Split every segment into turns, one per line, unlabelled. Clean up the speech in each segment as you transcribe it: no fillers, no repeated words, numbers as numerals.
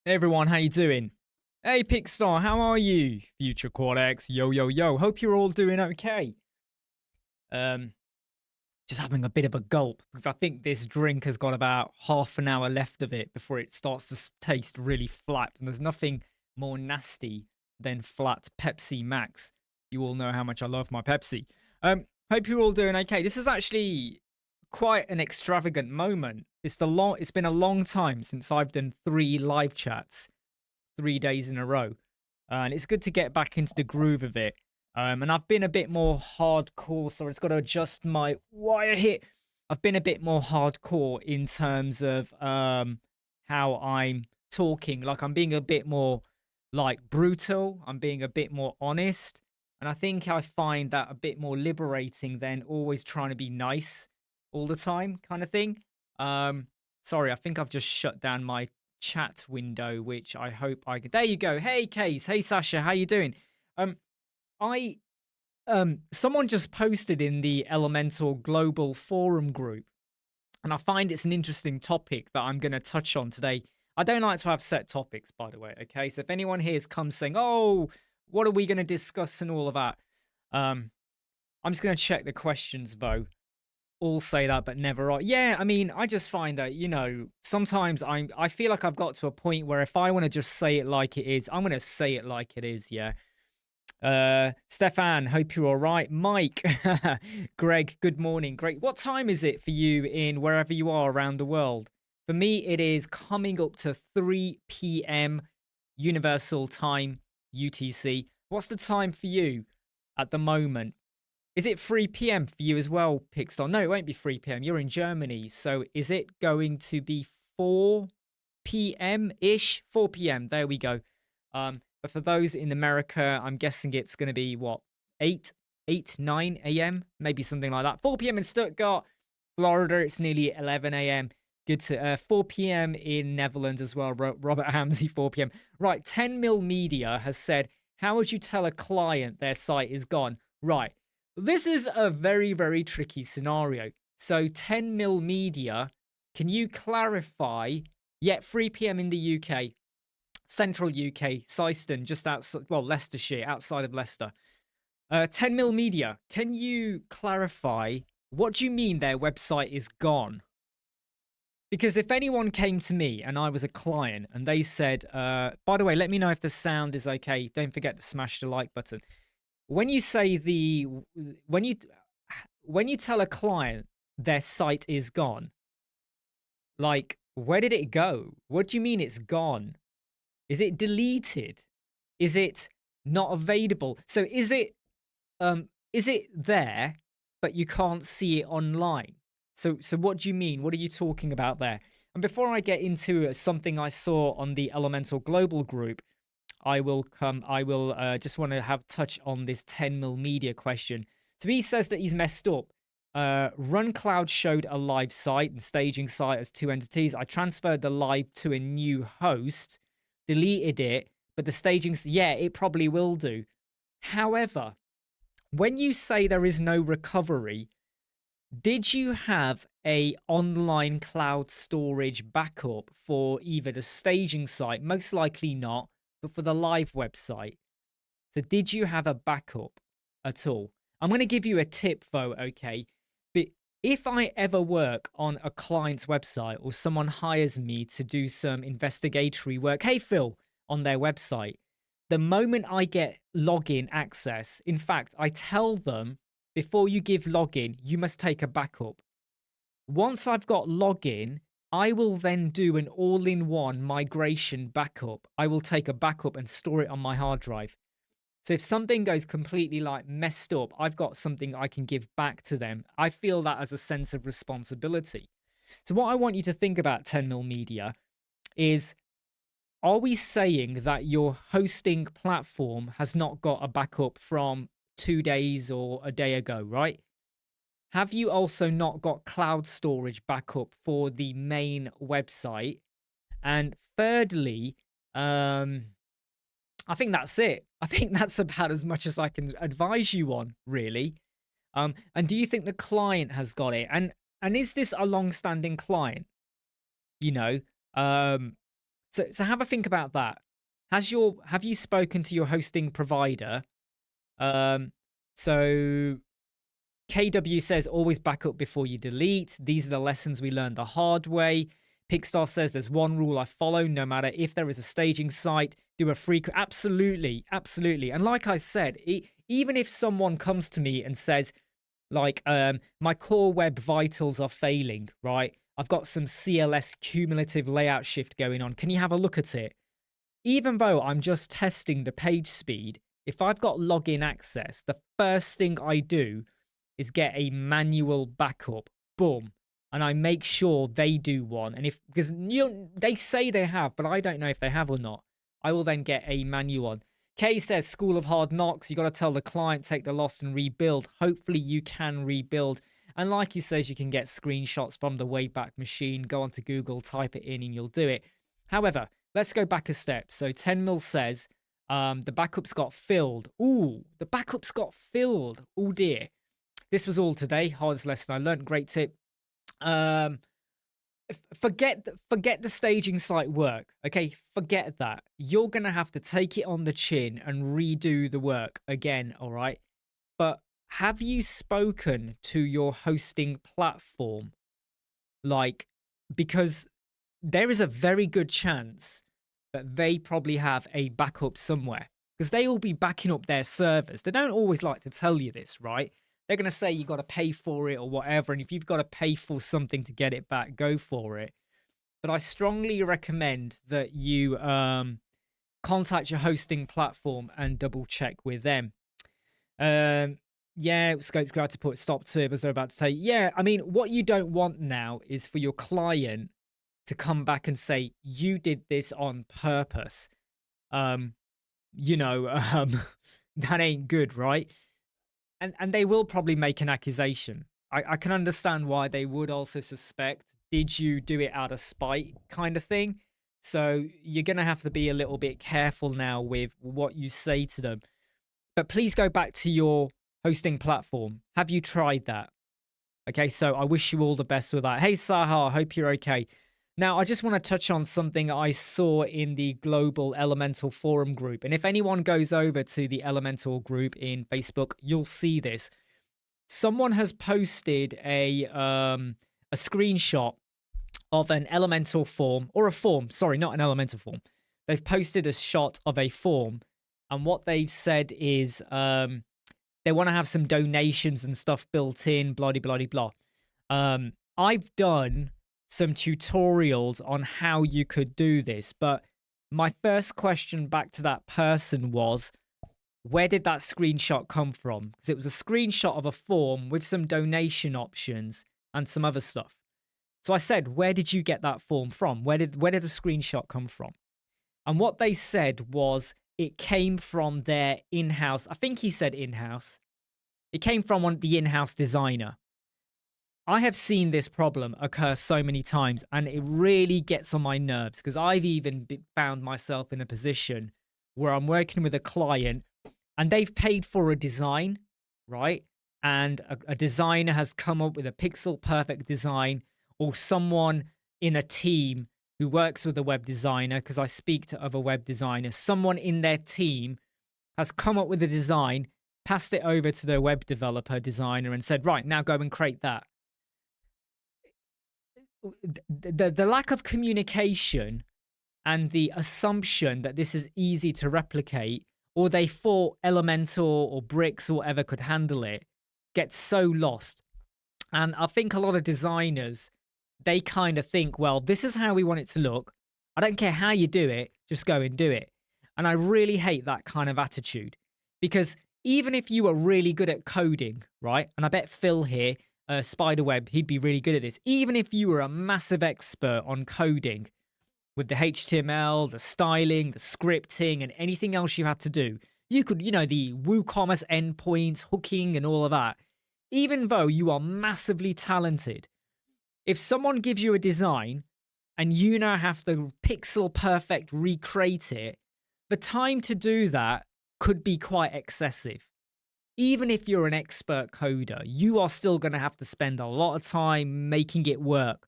Hey everyone, how you doing? Hey Pickstar, how are you? Future Quad-X, yo yo yo. Hope you're all doing okay. Um, just having a bit of a gulp because I think this drink has got about half an hour left of it before it starts to taste really flat. And there's nothing more nasty than flat Pepsi Max. You all know how much I love my Pepsi. Hope you're all doing okay. This is actually quite an extravagant moment. It's been a long time since I've done 3 live chats 3 days in a row. And it's good to get back into the groove of it. And I've been a bit more hardcore, so it's got to adjust my wire hit. I've been a bit more hardcore in terms of how I'm talking. Like I'm being a bit more like brutal. I'm being a bit more honest. And I think I find that a bit more liberating than always trying to be nice all the time kind of thing. Sorry, I think I've just shut down my chat window, which I hope I could. There you go. Hey, Case. Hey, Sasha. How you doing? Um, I someone just posted in the Elemental Global Forum group, and I find it's an interesting topic that I'm going to touch on today. I don't like to have set topics, by the way. Okay, so if anyone here has come saying, "Oh, what are we going to discuss?" and all of that, I'm just going to check the questions though. All say that, but never are. Yeah, I mean, I just find that, sometimes I feel like I've got to a point where if I want to just say it like it is, I'm gonna say it like it is, yeah. Stefan, hope you're all right. Mike, Greg, good morning. Great. What time is it for you in wherever you are around the world? For me, it is coming up to 3 p.m. Universal Time, UTC. What's the time for you at the moment? Is it 3 p.m. for you as well, Pixar? No, it won't be 3 p.m. You're in Germany. So is it going to be 4 p.m.-ish? 4 p.m. There we go. But for those in America, I'm guessing it's going to be, what, 9 a.m.? Maybe something like that. 4 p.m. in Stuttgart, Florida, it's nearly 11 a.m. Good to 4 p.m. in Netherlands as well. Robert Hamsey, 4 p.m. Right, 10 Mil Media has said, how would you tell a client their site is gone? Right. This is a very, very tricky scenario. So 10 Mil Media, can you clarify? Yeah, 3 p.m. in the UK, central UK, Syston, just outside, well, Leicestershire, outside of Leicester. 10 Mil Media, can you clarify what do you mean their website is gone? Because if anyone came to me and I was a client and they said, by the way, let me know if the sound is okay. Don't forget to smash the like button. When you say when you tell a client their site is gone, like, where did it go? What do you mean it's gone? Is it deleted? Is it not available? So is it there but you can't see it online? So what do you mean? What are you talking about there? And before I get into something I saw on the Elemental Global group, I will just want to have touch on this 10 Mil Media question. So he says that he's messed up. Run Cloud showed a live site and staging site as 2 entities. I transferred the live to a new host, deleted it, but the staging, yeah, it probably will do. However, when you say there is no recovery, did you have a online cloud storage backup for either the staging site? Most likely not, but for the live website. So did you have a backup at all? I'm going to give you a tip though, okay? But if I ever work on a client's website or someone hires me to do some investigatory work, hey Phil, on their website, the moment I get login access, in fact, I tell them before you give login, you must take a backup. Once I've got login, I will then do an all-in-one migration backup. I will take a backup and store it on my hard drive. So if something goes completely like messed up, I've got something I can give back to them. I feel that as a sense of responsibility. So what I want you to think about 10 Mil Media is, are we saying that your hosting platform has not got a backup from 2 days or a day ago, right? Have you also not got cloud storage backup for the main website? And thirdly, I think that's it. I think that's about as much as I can advise you on, really. And do you think the client has got it? And is this a long-standing client? You know, So have a think about that. Have you spoken to your hosting provider? Um, so KW says always back up before you delete. These are the lessons we learned the hard way. Pickstar says there's one rule I follow no matter if there is a staging site, do a free. Absolutely, absolutely. And like I said, even if someone comes to me and says, like, my core web vitals are failing, right? I've got some CLS cumulative layout shift going on. Can you have a look at it? Even though I'm just testing the page speed, if I've got login access, the first thing I do is get a manual backup. Boom. And I make sure they do one. And because they say they have, but I don't know if they have or not, I will then get a manual one. Kay says, School of Hard Knocks, you got to tell the client, take the loss and rebuild. Hopefully you can rebuild. And like he says, you can get screenshots from the Wayback Machine, go onto Google, type it in, and you'll do it. However, let's go back a step. So 10 mil says, the backups got filled. Ooh, the backups got filled. Oh dear. This was all today. Hardest lesson I learned. Great tip. Forget the staging site work. Okay, forget that. You're gonna have to take it on the chin and redo the work again. All right. But have you spoken to your hosting platform? Like, because there is a very good chance that they probably have a backup somewhere, because they will be backing up their servers. They don't always like to tell you this, right? They're going to say you got to pay for it or whatever. And if you've got to pay for something to get it back, go for it. But I strongly recommend that you contact your hosting platform and double check with them. Yeah, Scope's glad to put stop to it, as they're about to say. Yeah, I mean, what you don't want now is for your client to come back and say, you did this on purpose. That ain't good, right? And they will probably make an accusation. I can understand why they would also suspect, did you do it out of spite kind of thing? So you're going to have to be a little bit careful now with what you say to them. But please go back to your hosting platform. Have you tried that? Okay, so I wish you all the best with that. Hey, Sahar, hope you're okay. Now, I just want to touch on something I saw in the Global Elemental Forum group. And if anyone goes over to the Elemental group in Facebook, you'll see this. Someone has posted a screenshot of an Elemental form, or a form, sorry, not an Elemental form. They've posted a shot of a form. And what they've said is they want to have some donations and stuff built in, blah, blah, blah, blah. I've done some tutorials on how you could do this, but my first question back to that person was, where did that screenshot come from? Because it was a screenshot of a form with some donation options and some other stuff. So I said, where did you get that form from? Where did the screenshot come from? And what they said was it came from their in-house, I think he said in-house. It came from the in-house designer. I have seen this problem occur so many times, and it really gets on my nerves, because I've even found myself in a position where I'm working with a client and they've paid for a design, right? And a designer has come up with a pixel perfect design, or someone in a team who works with a web designer, because I speak to other web designers, someone in their team has come up with a design, passed it over to their web developer designer and said, right, now go and create that. The lack of communication and the assumption that this is easy to replicate, or they thought Elementor or Bricks or whatever could handle it, gets so lost. And I think a lot of designers, they kind of think, well, this is how we want it to look. I don't care how you do it, just go and do it. And I really hate that kind of attitude, because even if you are really good at coding, right? And I bet Phil here, Spiderweb, he'd be really good at this. Even if you were a massive expert on coding with the HTML, the styling, the scripting, and anything else you had to do, you could, the WooCommerce endpoints, hooking, and all of that. Even though you are massively talented, if someone gives you a design and you now have to pixel perfect recreate it, the time to do that could be quite excessive. Even if you're an expert coder, you are still going to have to spend a lot of time making it work.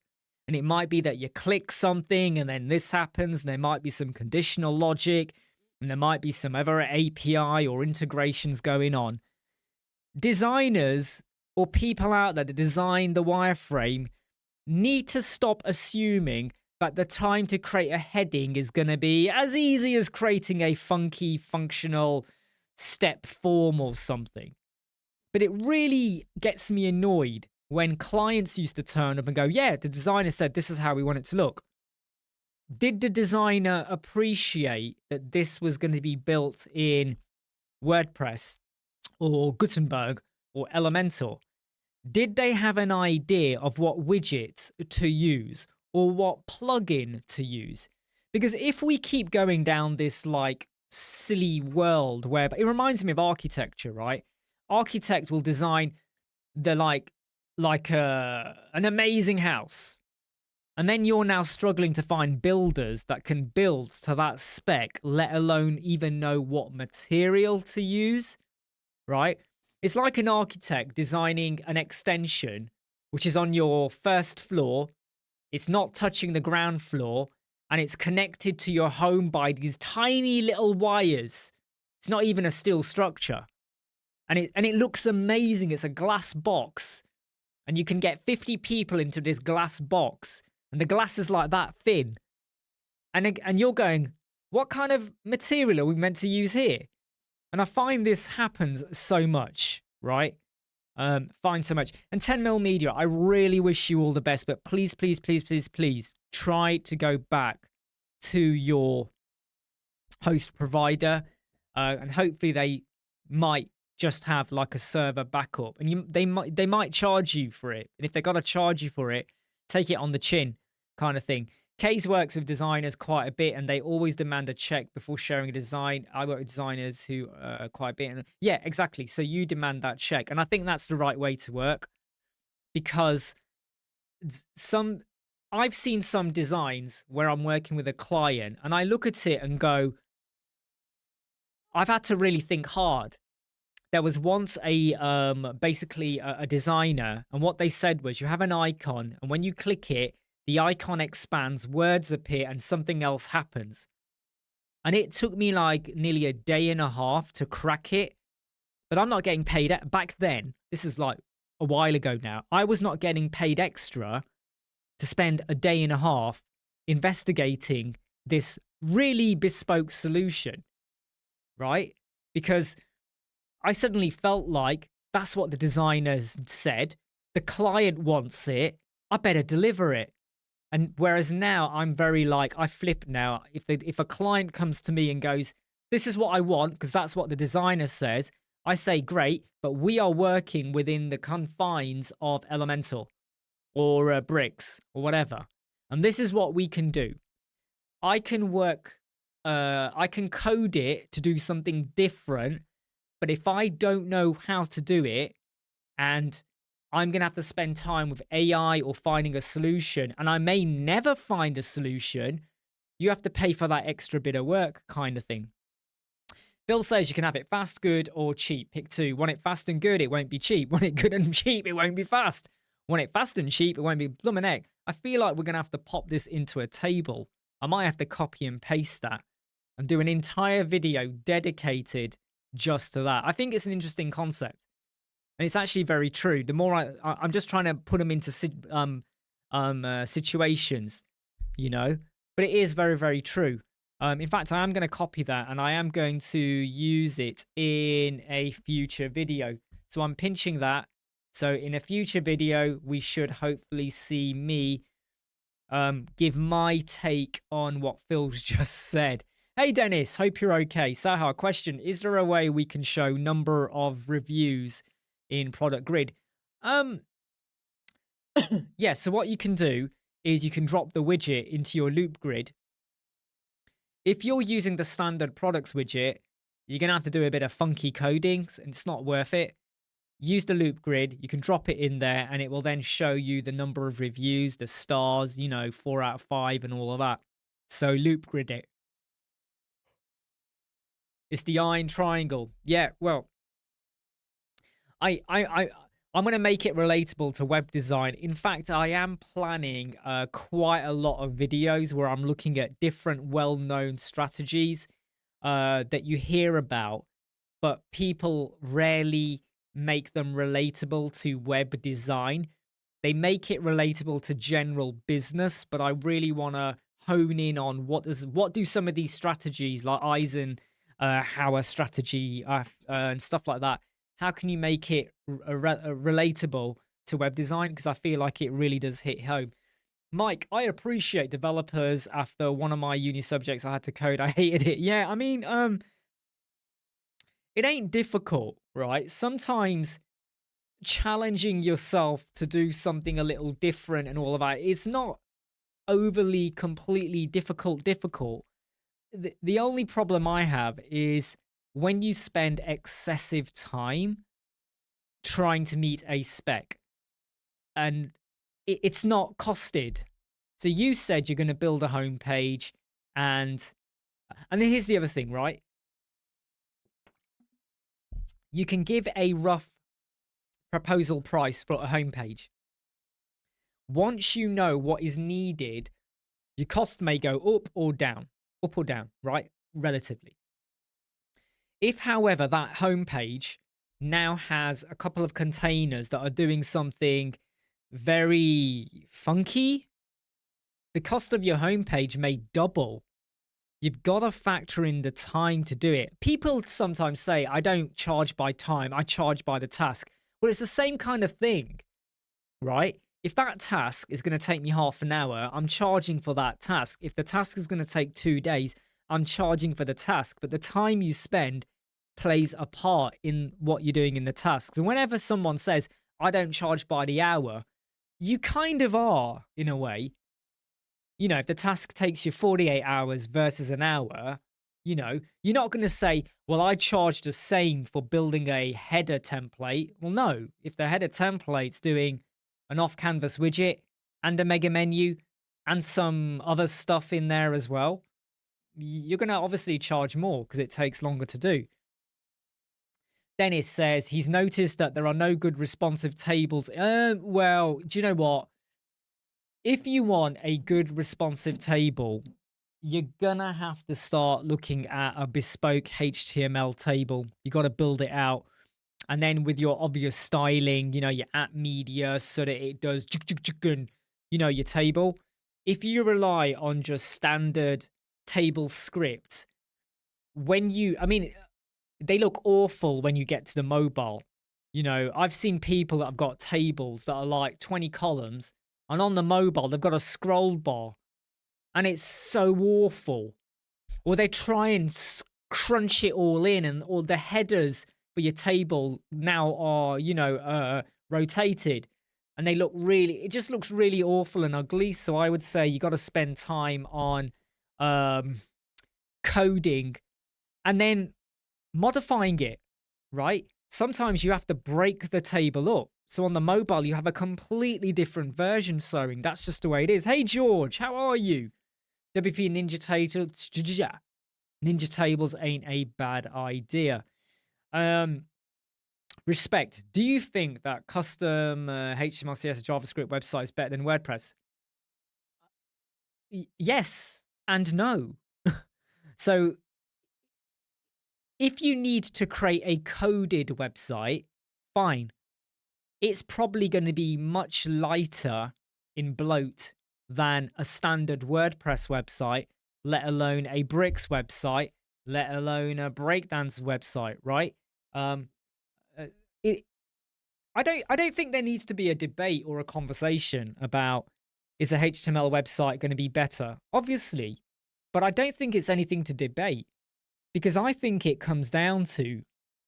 And it might be that you click something and then this happens, and there might be some conditional logic, and there might be some other API or integrations going on. Designers or people out there that design the wireframe need to stop assuming that the time to create a heading is going to be as easy as creating a funky functional step form or something. But it really gets me annoyed when clients used to turn up and go, yeah, the designer said this is how we want it to look. Did the designer appreciate that this was going to be built in WordPress or Gutenberg or Elementor? Did they have an idea of what widget to use or what plugin to use? Because if we keep going down this like silly world where it reminds me of architecture, right? Architect will design the an amazing house. And then you're now struggling to find builders that can build to that spec, let alone even know what material to use, right? It's like an architect designing an extension, which is on your first floor. It's not touching the ground floor, and it's connected to your home by these tiny little wires. It's not even a steel structure. And it looks amazing. It's a glass box. And you can get 50 people into this glass box. And the glass is like that thin. And you're going, what kind of material are we meant to use here? And I find this happens so much, right? Find so much. And 10mm Media, I really wish you all the best. But please, please, please, please, please try to go back to your host provider. And hopefully they might just have like a server backup, and they might charge you for it. And if they got to charge you for it, take it on the chin, kind of thing. Case works with designers quite a bit, and they always demand a check before sharing a design. I work with designers who quite a bit, and yeah, exactly. So you demand that check, and I think that's the right way to work, because I've seen some designs where I'm working with a client, and I look at it and go, I've had to really think hard. There was once basically a designer, and what they said was you have an icon, and when you click it, the icon expands, words appear, and something else happens. And it took me like nearly a day and a half to crack it, but I'm not getting paid. Back then, this is like a while ago now, I was not getting paid extra to spend a day and a half investigating this really bespoke solution, right? Because I suddenly felt like that's what the designers said. The client wants it. I better deliver it. And whereas now I'm very like, I flip now. If a client comes to me and goes, this is what I want, because that's what the designer says, I say, great, but we are working within the confines of Elementor or Bricks or whatever. And this is what we can do. I can code it to do something different. But if I don't know how to do it, and I'm going to have to spend time with AI or finding a solution, and I may never find a solution, you have to pay for that extra bit of work, kind of thing. Bill says you can have it fast, good, or cheap. Pick two. Want it fast and good, it won't be cheap. Want it good and cheap, it won't be fast. Want it fast and cheap, it won't be blooming egg. I feel like we're going to have to pop this into a table. I might have to copy and paste that and do an entire video dedicated just to that. I think it's an interesting concept, and it's actually very true. The more I'm just trying to put them into situations, you know, but it is very, very true. In fact, I am going to copy that, and I am going to use it in a future video. So I'm pinching that. So in a future video, we should hopefully see me give my take on what Phil's just said. Hey Dennis, hope you're okay. Sahar, question, is there a way we can show number of reviews in product grid? Yeah, so what you can do is you can drop the widget into your loop grid. If you're using the standard products widget, you're going to have to do a bit of funky coding, and it's not worth it. Use the loop grid, you can drop it in there, and it will then show you the number of reviews, the stars, 4 out of 5 and all of that. So loop grid it. It's the iron triangle. Yeah, well, I I'm going to make it relatable to web design. In fact, I am planning quite a lot of videos where I'm looking at different well-known strategies that you hear about, but people rarely make them relatable to web design. They make it relatable to general business, but I really want to hone in on what do some of these strategies like Eisenhower strategy and stuff like that. How can you make it relatable to web design? Because I feel like it really does hit home. Mike, I appreciate developers. After one of my uni subjects I had to code, I hated it. Yeah, I mean, it ain't difficult, right? Sometimes challenging yourself to do something a little different and all of that, it's not overly completely difficult. The only problem I have is when you spend excessive time trying to meet a spec and it's not costed. So you said you're going to build a homepage, and then here's the other thing, right? You can give a rough proposal price for a homepage. Once you know what is needed, your cost may go up or down, right? Relatively. If, however, that homepage now has a couple of containers that are doing something very funky, the cost of your homepage may double. You've got to factor in the time to do it. People sometimes say, I don't charge by time, I charge by the task. Well, it's the same kind of thing, right? If that task is going to take me half an hour, I'm charging for that task. If the task is going to take 2 days, I'm charging for the task. But the time you spend plays a part in what you're doing in the tasks. And whenever someone says, I don't charge by the hour, you kind of are, in a way. You know, if the task takes you 48 hours versus an hour, you know, you're not going to say, well, I charge the same for building a header template. Well, no, if the header template's doing an off-canvas widget and a mega menu and some other stuff in there as well, you're going to obviously charge more because it takes longer to do. Dennis says he's noticed that there are no good responsive tables. Well, do you know what? If you want a good responsive table, you're gonna have to start looking at a bespoke HTML table. You got to build it out. And then with your obvious styling, you know, your at media so that it does, you know, your table. If you rely on just standard table script, I mean, they look awful when you get to the mobile. You know, I've seen people that have got tables that are like 20 columns, and on the mobile, they've got a scroll bar, and it's so awful. Or they try and crunch it all in, and all the headers for your table now are, you know, rotated, and it just looks really awful and ugly. So I would say you got to spend time on coding and then modifying it, right? Sometimes you have to break the table up. So on the mobile, you have a completely different version showing. That's just the way it is. Hey, George, how are you? WP Ninja Tables. Ninja Tables ain't a bad idea. Respect. Do you think that custom HTML, CSS, JavaScript website is better than WordPress? Yes and no. So if you need to create a coded website, fine. It's probably going to be much lighter in bloat than a standard WordPress website, let alone a Bricks website, let alone a Breakdance website, right? I don't think there needs to be a debate or a conversation about, is a HTML website going to be better? Obviously, but I don't think it's anything to debate, because I think it comes down to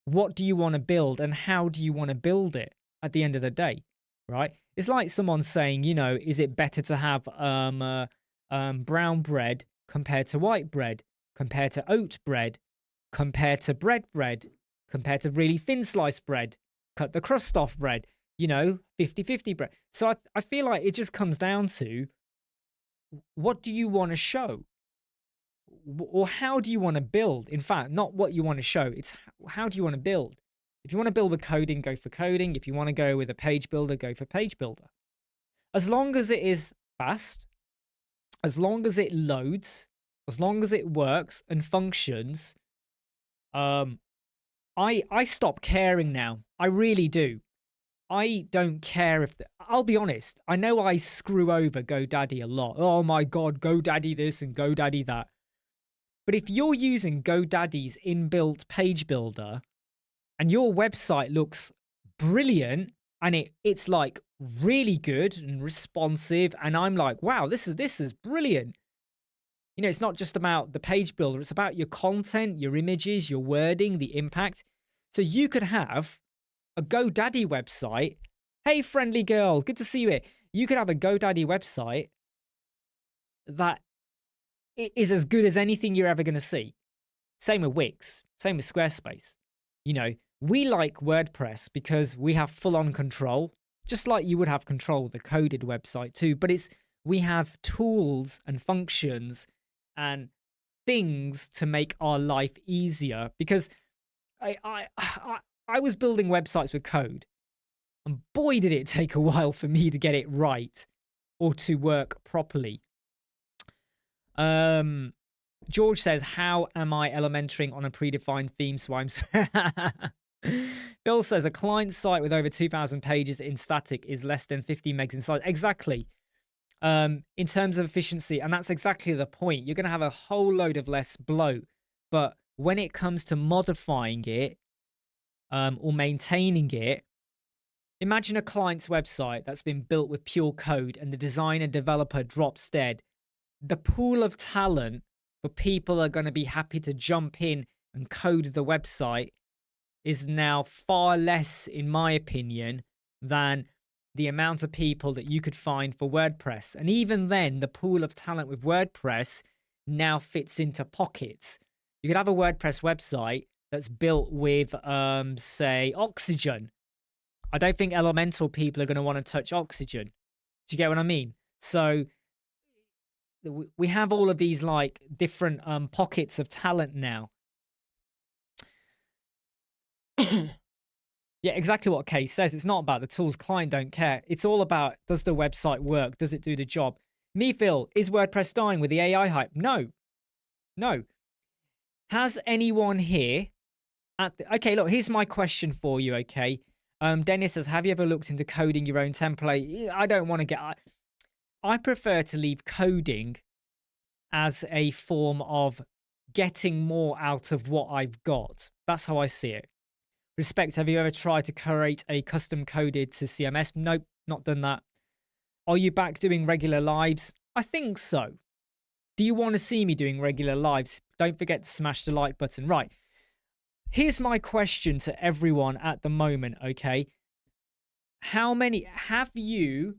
what do you want to build and how do you want to build it at the end of the day, right? It's like someone saying, you know, is it better to have brown bread compared to white bread, compared to oat bread, compared to bread, compared to really thin sliced bread, cut the crust off bread, you know, 50-50 bread. So I feel like it just comes down to, what do you want to show? Or how do you want to build? In fact, not what you want to show, it's how do you want to build? If you want to build with coding, go for coding. If you want to go with a page builder, go for page builder. As long as it is fast, as long as it loads, as long as it works and functions, I stop caring now. I really do. I don't care if I'll be honest. I know I screw over GoDaddy a lot. Oh my God, GoDaddy this and GoDaddy that. But if you're using GoDaddy's inbuilt page builder and your website looks brilliant and it's like really good and responsive, and I'm like, wow, this is brilliant. You know, it's not just about the page builder, it's about your content, your images, your wording, the impact. So you could have a GoDaddy website. Hey, friendly girl, good to see you here. You could have a GoDaddy website that is as good as anything you're ever going to see. Same with Wix, same with Squarespace. You know, we like WordPress because we have full-on control, just like you would have control with a coded website too. But we have tools and functions and things to make our life easier. Because I was building websites with code, and boy, did it take a while for me to get it right or to work properly. George says, how am I elementaring on a predefined theme? So I'm Bill says, a client site with over 2,000 pages in static is less than 50 megs in size. Exactly. In terms of efficiency, and that's exactly the point. You're going to have a whole load of less bloat. But when it comes to modifying it or maintaining it, imagine a client's website that's been built with pure code and the designer developer drops dead. The pool of talent for people that are going to be happy to jump in and code the website is now far less, in my opinion, than the amount of people that you could find for WordPress. And even then, the pool of talent with WordPress now fits into pockets. You could have a WordPress website that's built with, say, Oxygen. I don't think Elemental people are going to want to touch Oxygen. Do you get what I mean? So we have all of these like different pockets of talent now. Yeah, exactly what Kay says. It's not about the tools. Client don't care. It's all about, does the website work? Does it do the job? Me, Phil, is WordPress dying with the AI hype? No. No. Has anyone here okay, look, here's my question for you, okay? Dennis says, have you ever looked into coding your own template? I don't want to get... I prefer to leave coding as a form of getting more out of what I've got. That's how I see it. Respect, have you ever tried to create a custom coded to CMS? Nope, not done that. Are you back doing regular lives? I think so. Do you want to see me doing regular lives? Don't forget to smash the like button. Right. Here's my question to everyone at the moment, okay? How many have you,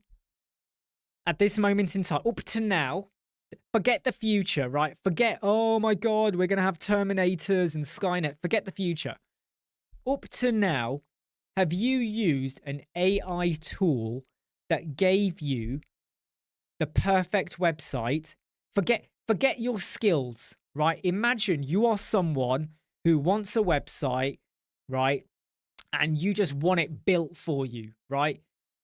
at this moment in time, up to now, forget the future, right? Forget, oh my God, we're going to have Terminators and Skynet. Forget the future. Up to now, have you used an AI tool that gave you the perfect website? Forget your skills, right? Imagine you are someone who wants a website, right? And you just want it built for you, right?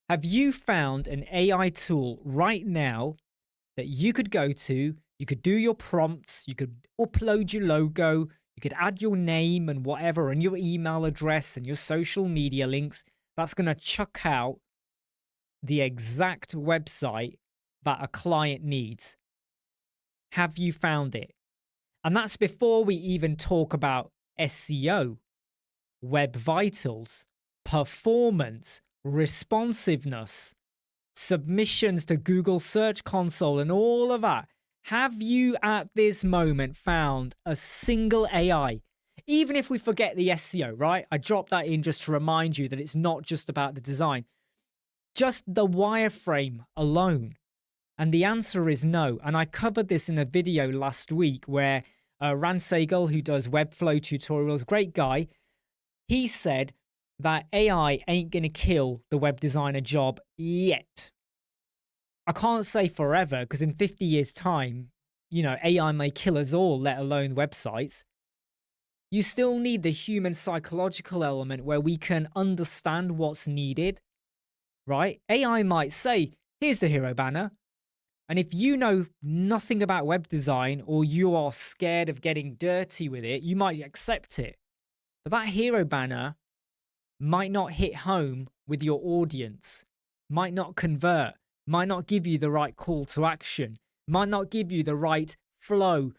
Have you found an AI tool right now that you could go to? You could do your prompts, you could upload your logo, you could add your name and whatever, and your email address and your social media links. That's going to chuck out the exact website that a client needs. Have you found it? And that's before we even talk about SEO, web vitals, performance, responsiveness, submissions to Google Search Console, and all of that. Have you at this moment found a single AI? Even if we forget the SEO, right? I dropped that in just to remind you that it's not just about the design. Just the wireframe alone. And the answer is no. And I covered this in a video last week where Rand Segal, who does Webflow tutorials, great guy, he said that AI ain't going to kill the web designer job yet. I can't say forever, because in 50 years' time, you know, AI may kill us all, let alone websites. You still need the human psychological element where we can understand what's needed, right? AI might say, here's the hero banner. And if you know nothing about web design or you are scared of getting dirty with it, you might accept it. But that hero banner might not hit home with your audience, might not convert, might not give you the right call to action, might not give you the right flow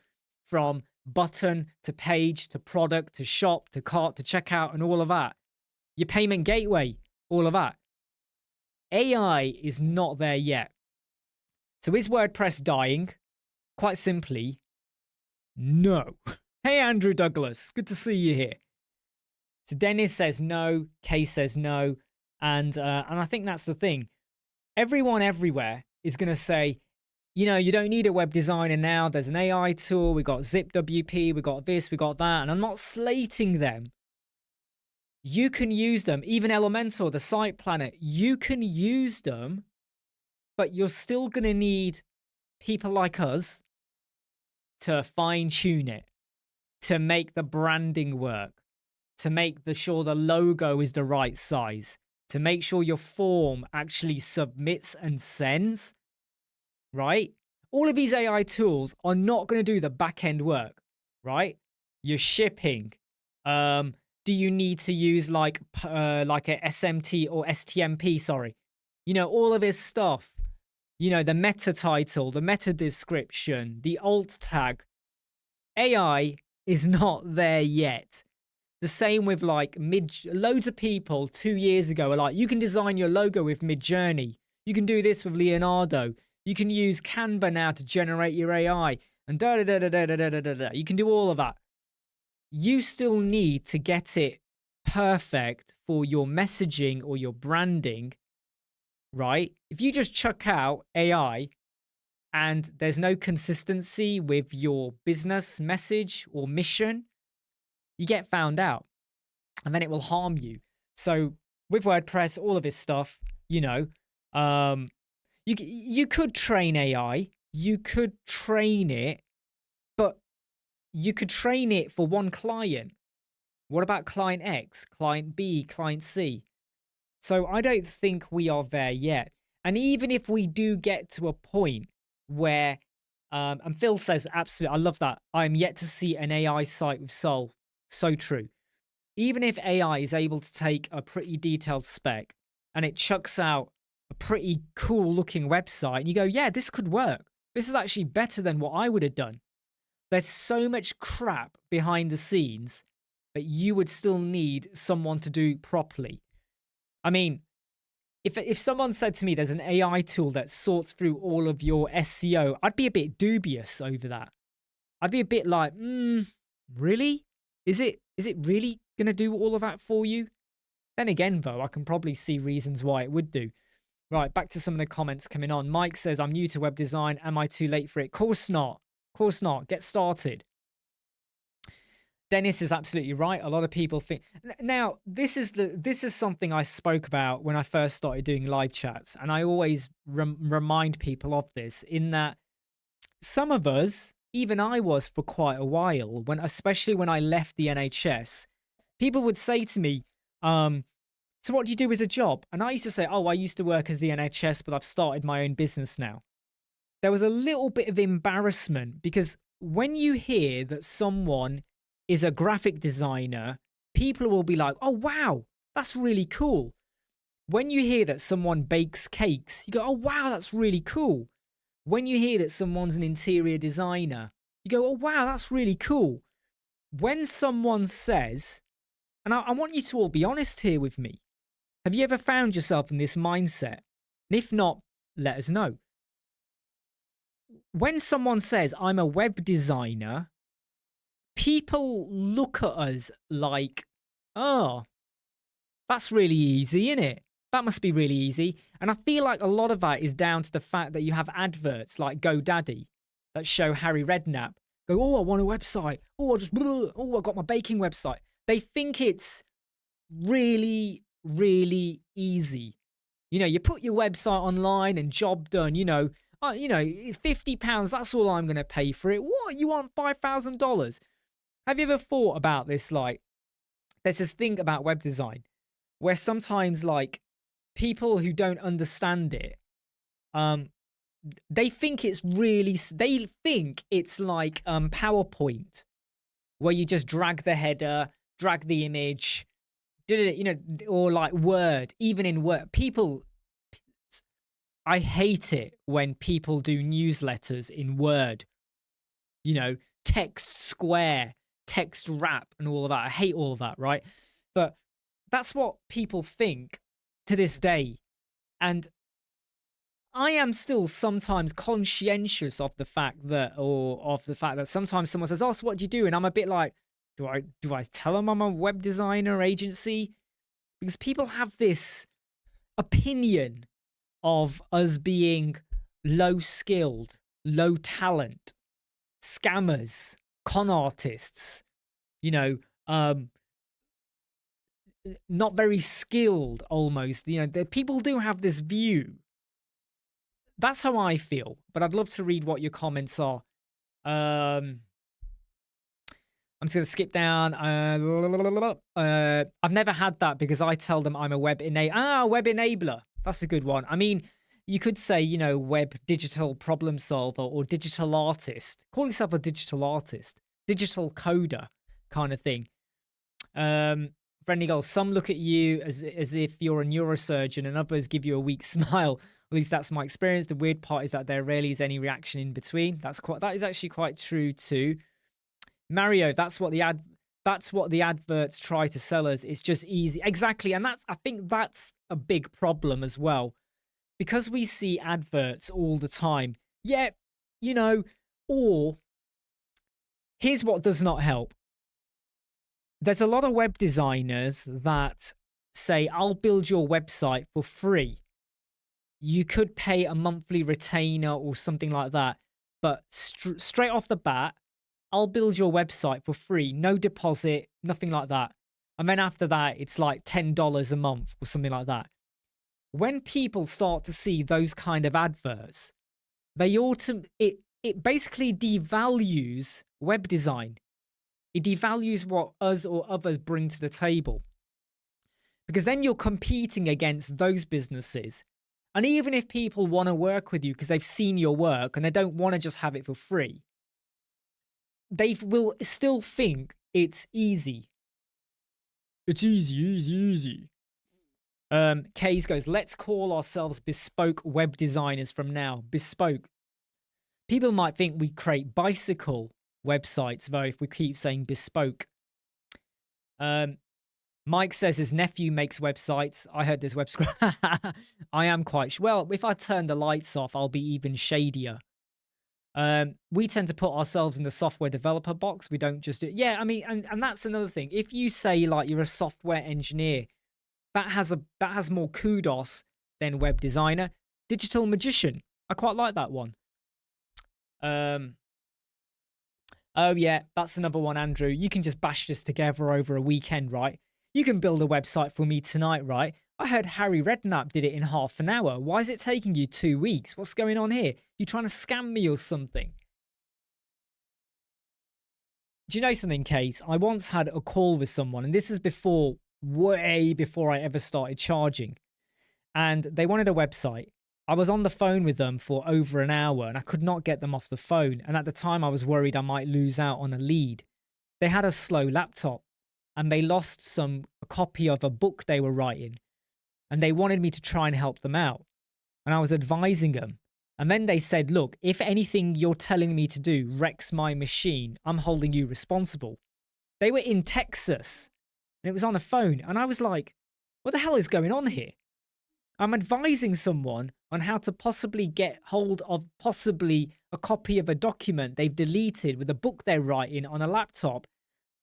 from button to page to product to shop to cart to checkout and all of that. Your payment gateway, all of that. AI is not there yet. So is WordPress dying? Quite simply, no. Hey, Andrew Douglas, good to see you here. So Dennis says no, Kay says no, and I think that's the thing. Everyone everywhere is going to say, you know, you don't need a web designer now. There's an AI tool. We got ZipWP. We got this. We got that. And I'm not slating them. You can use them. Even Elementor, the site planner, you can use them, but you're still going to need people like us to fine tune it, to make the branding work, to make sure the logo is the right size, to make sure your form actually submits and sends, right? All of these AI tools are not going to do the back end work, right? Your shipping. Do you need to use like a SMT or STMP? Sorry, you know, all of this stuff. You know, the meta title, the meta description, the alt tag. AI is not there yet. The same with like loads of people 2 years ago are like, you can design your logo with Midjourney. You can do this with Leonardo. You can use Canva now to generate your AI and da da da da da da da da da. You can do all of that. You still need to get it perfect for your messaging or your branding, right? If you just chuck out AI and there's no consistency with your business message or mission, you get found out and then it will harm you. So with WordPress, all of this stuff, you know, you could train AI, you could train it, but you could train it for one client. What about client X, client B, client C? So I don't think we are there yet. And even if we do get to a point where, and Phil says, absolutely, I love that. I'm yet to see an AI site with soul. So true. Even if AI is able to take a pretty detailed spec and it chucks out a pretty cool looking website and you go, yeah, this could work. This is actually better than what I would have done. There's so much crap behind the scenes that you would still need someone to do properly. I mean, if someone said to me there's an AI tool that sorts through all of your SEO, I'd be a bit dubious over that. I'd be a bit like, really? Is it really going to do all of that for you? Then again, though, I can probably see reasons why it would do. Right, back to some of the comments coming on. Mike says, I'm new to web design. Am I too late for it? Course not. Course not. Get started. Dennis is absolutely right. A lot of people think now this is something I spoke about when I first started doing live chats, and I always remind people of this in that some of us, even I was for quite a while, especially when I left the NHS, people would say to me, so what do you do as a job? And I used to say, oh, I used to work as the NHS, but I've started my own business now. There was a little bit of embarrassment because when you hear that someone is a graphic designer, people will be like, oh, wow, that's really cool. When you hear that someone bakes cakes, you go, oh, wow, that's really cool. When you hear that someone's an interior designer, you go, oh, wow, that's really cool. When someone says, and I want you to all be honest here with me, have you ever found yourself in this mindset? And if not, let us know. When someone says, I'm a web designer, people look at us like, oh, that's really easy, isn't it? That must be really easy. And I feel like a lot of that is down to the fact that you have adverts like GoDaddy that show Harry Redknapp go, oh, I want a website. Oh, I got my baking website. They think it's really, really easy. You know, you put your website online and job done, £50, that's all I'm going to pay for it. What? You want $5,000? Have you ever thought about this? Like, there's this thing about web design where sometimes, like, people who don't understand it, um, they think it's really, they think it's like PowerPoint, where you just drag the header, drag the image, you know, or like Word, even in Word. People, I hate it when people do newsletters in Word, you know, text square, text wrap, and all of that. I hate all of that, right? But that's what people think to this day. And I am still sometimes conscientious of the fact that, sometimes someone says, "Oh, so what do you do?" And I'm a bit like, do I tell them I'm a web designer agency? Because people have this opinion of us being low skilled, low talent, scammers, con artists, you know, not very skilled almost. You know, people do have this view. That's how I feel, but I'd love to read what your comments are. I'm just going to skip down. I've never had that because I tell them I'm a web enabler. That's a good one. I mean, you could say, you know, web digital problem solver or digital artist. Call yourself a digital artist, digital coder kind of thing. Friendly goals. Some look at you as if you're a neurosurgeon and others give you a weak smile. At least that's my experience. The weird part is that there rarely is any reaction in between. That is actually quite true too. Mario, that's what the adverts try to sell us. It's just easy. Exactly. And I think that's a big problem as well. Because we see adverts all the time. Yeah, you know, or here's what does not help. There's a lot of web designers that say, I'll build your website for free. You could pay a monthly retainer or something like that. But straight off the bat, I'll build your website for free. No deposit, nothing like that. And then after that, it's like $10 a month or something like that. When people start to see those kind of adverts, it basically devalues web design. It devalues what us or others bring to the table. Because then you're competing against those businesses. And even if people want to work with you because they've seen your work and they don't want to just have it for free, they will still think it's easy. It's easy. Kays goes, let's call ourselves bespoke web designers from now. Bespoke. People might think we create bicycle websites, though, if we keep saying bespoke. Mike says his nephew makes websites. I heard this web scrap. I am quite well. If I turn the lights off, I'll be even shadier. We tend to put ourselves in the software developer box. We don't just do. Yeah, I mean, and that's another thing. If you say like you're a software engineer, that has more kudos than web designer. Digital magician. I quite like that one. Oh yeah, that's another one, Andrew. You can just bash this together over a weekend, right? You can build a website for me tonight, right? I heard Harry Redknapp did it in half an hour. Why is it taking you 2 weeks? What's going on here? You trying to scam me or something? Do you know something, Kate? I once had a call with someone, and this is way before I ever started charging. And they wanted a website. I was on the phone with them for over an hour, and I could not get them off the phone. And at the time, I was worried I might lose out on a lead. They had a slow laptop, and they lost a copy of a book they were writing. And they wanted me to try and help them out. And I was advising them. And then they said, look, if anything you're telling me to do wrecks my machine, I'm holding you responsible. They were in Texas. And it was on a phone. And I was like, what the hell is going on here? I'm advising someone on how to possibly get hold of possibly a copy of a document they've deleted with a book they're writing on a laptop.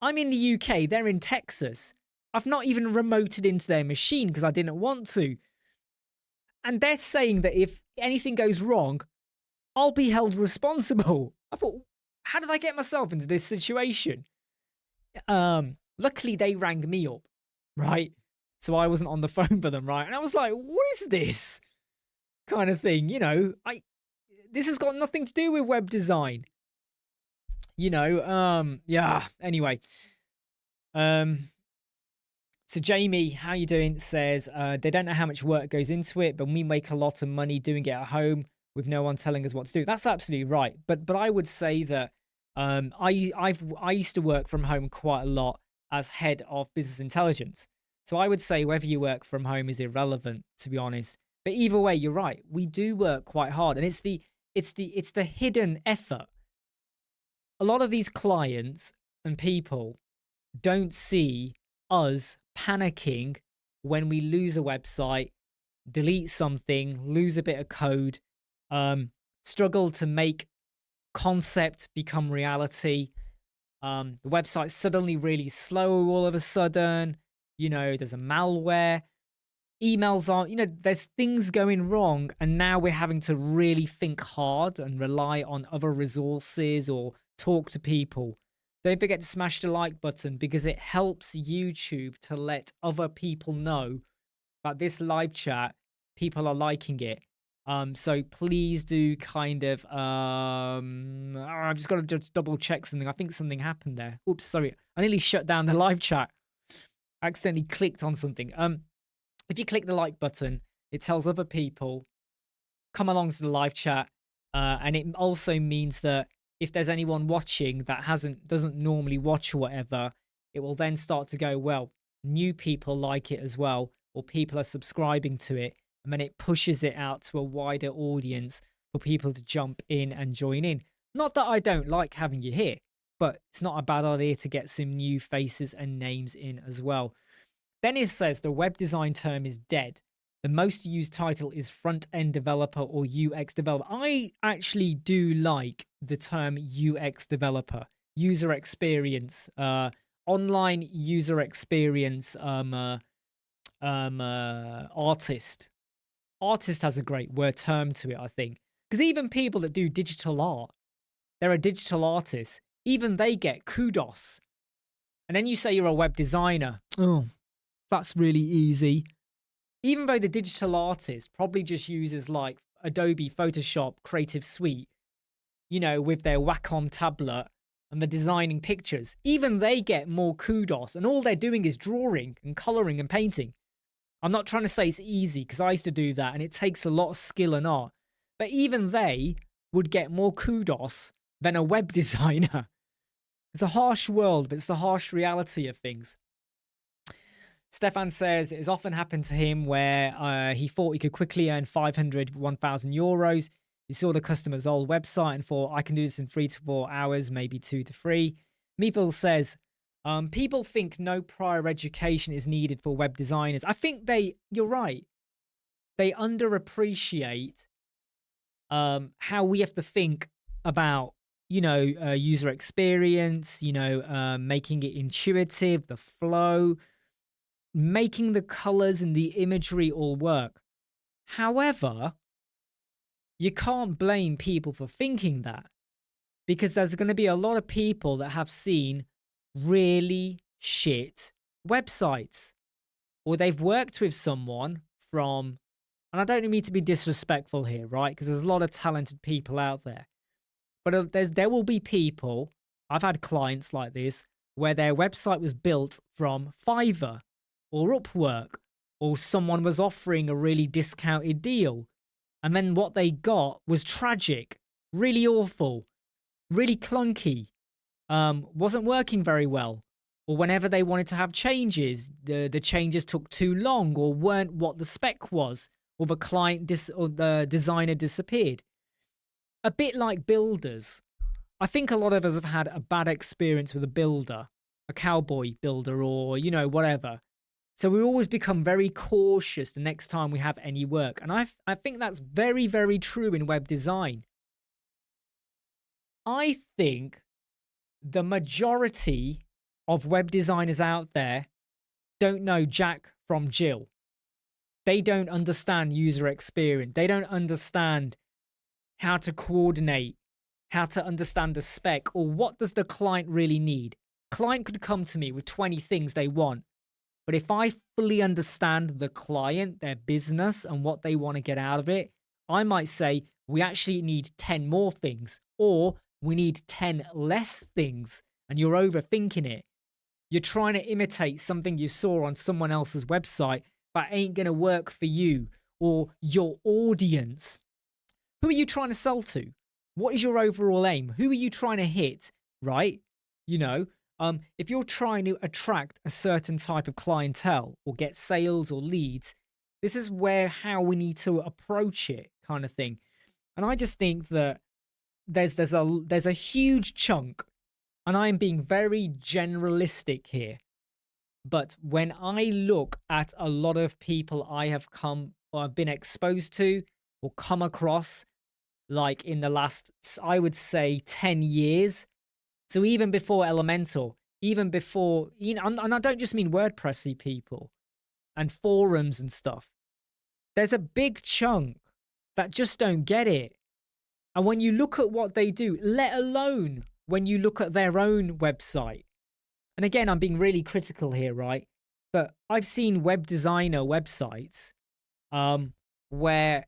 I'm in the UK. They're in Texas. I've not even remoted into their machine because I didn't want to. And they're saying that if anything goes wrong, I'll be held responsible. I thought, how did I get myself into this situation? Luckily, they rang me up, right? So I wasn't on the phone for them, right? And I was like, what is this kind of thing? You know, this has got nothing to do with web design. Yeah. Anyway, um, so Jamie, how you doing? Says they don't know how much work goes into it, but we make a lot of money doing it at home with no one telling us what to do. That's absolutely right. But I would say that I used to work from home quite a lot as head of business intelligence. So I would say whether you work from home is irrelevant, to be honest. But either way, you're right. We do work quite hard, and it's the hidden effort. A lot of these clients and people don't see us panicking when we lose a website, delete something, lose a bit of code, struggle to make concept become reality. The website's suddenly really slow all of a sudden. There's a malware. Emails aren't, there's things going wrong. And now we're having to really think hard and rely on other resources or talk to people. Don't forget to smash the like button because it helps YouTube to let other people know about this live chat. People are liking it. So please do kind of, I've just got to just double check something. I think something happened there. Oops, sorry. I nearly shut down the live chat. I accidentally clicked on something. If you click the like button, it tells other people, come along to the live chat. And it also means that if there's anyone watching that doesn't normally watch or whatever, it will then start to go, well, new people like it as well, or people are subscribing to it. And then it pushes it out to a wider audience for people to jump in and join in. Not that I don't like having you here, but it's not a bad idea to get some new faces and names in as well. Dennis says the web design term is dead. The most used title is front-end developer or UX developer. I actually do like the term UX developer, user experience, online user experience artist. Artist has a great word term to it, I think. Because even people that do digital art, they're a digital artist, even they get kudos. And then you say you're a web designer. Oh, that's really easy. Even though the digital artist probably just uses like Adobe Photoshop Creative Suite, with their Wacom tablet and they're designing pictures, even they get more kudos. And all they're doing is drawing and coloring and painting. I'm not trying to say it's easy because I used to do that and it takes a lot of skill and art. But even they would get more kudos than a web designer. It's a harsh world, but it's the harsh reality of things. Stefan says it has often happened to him where he thought he could quickly earn 500, 1,000 euros. He saw the customer's old website and thought, I can do this in 3 to 4 hours, maybe 2 to 3. Meeple says, people think no prior education is needed for web designers. I think you're right. They underappreciate how we have to think about, user experience, making it intuitive, the flow, making the colors and the imagery all work. However, you can't blame people for thinking that because there's going to be a lot of people that have seen really shit websites or they've worked with someone from, and I don't mean to be disrespectful here, right? Because there's a lot of talented people out there, but there will be people, I've had clients like this, where their website was built from Fiverr or Upwork, or someone was offering a really discounted deal. And then what they got was tragic, really awful, really clunky, wasn't working very well. Or whenever they wanted to have changes, the changes took too long or weren't what the spec was, or the designer disappeared. A bit like builders. I think a lot of us have had a bad experience with a builder, a cowboy builder, or, whatever. So we always become very cautious the next time we have any work. And I think that's very, very true in web design. I think the majority of web designers out there don't know Jack from Jill. They don't understand user experience. They don't understand how to coordinate, how to understand the spec, or what does the client really need. Client could come to me with 20 things they want. But if I fully understand the client, their business, and what they want to get out of it, I might say, we actually need 10 more things, or we need 10 less things, and you're overthinking it. You're trying to imitate something you saw on someone else's website, but ain't going to work for you or your audience. Who are you trying to sell to? What is your overall aim? Who are you trying to hit, right? You know, if you're trying to attract a certain type of clientele or get sales or leads, this is how we need to approach it, kind of thing. And I just think that there's a huge chunk, and I'm being very generalistic here, but when I look at a lot of people I have come or I've been exposed to or come across, like in the last, I would say, 10 years. So even before Elemental, even before, and I don't just mean WordPressy people and forums and stuff. There's a big chunk that just don't get it. And when you look at what they do, let alone when you look at their own website, and again, I'm being really critical here, right? But I've seen web designer websites where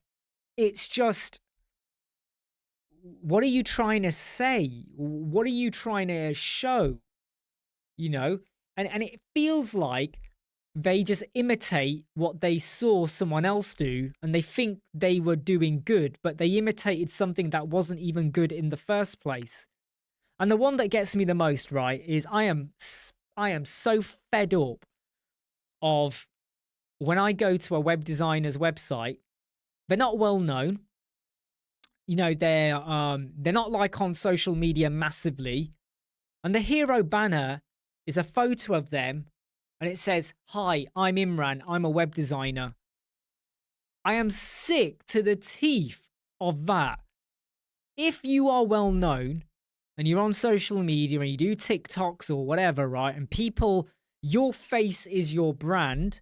it's just, what are you trying to say? What are you trying to show? You know, and it feels like they just imitate what they saw someone else do, and they think they were doing good, but they imitated something that wasn't even good in the first place. And the one that gets me the most, right, is I am so fed up of when I go to a web designer's website, they're not well known. You know, they're not like on social media massively. And the hero banner is a photo of them, and it says, "Hi, I'm Imran. I'm a web designer." I am sick to the teeth of that. If you are well known and you're on social media and you do TikToks or whatever, right? And people, your face is your brand.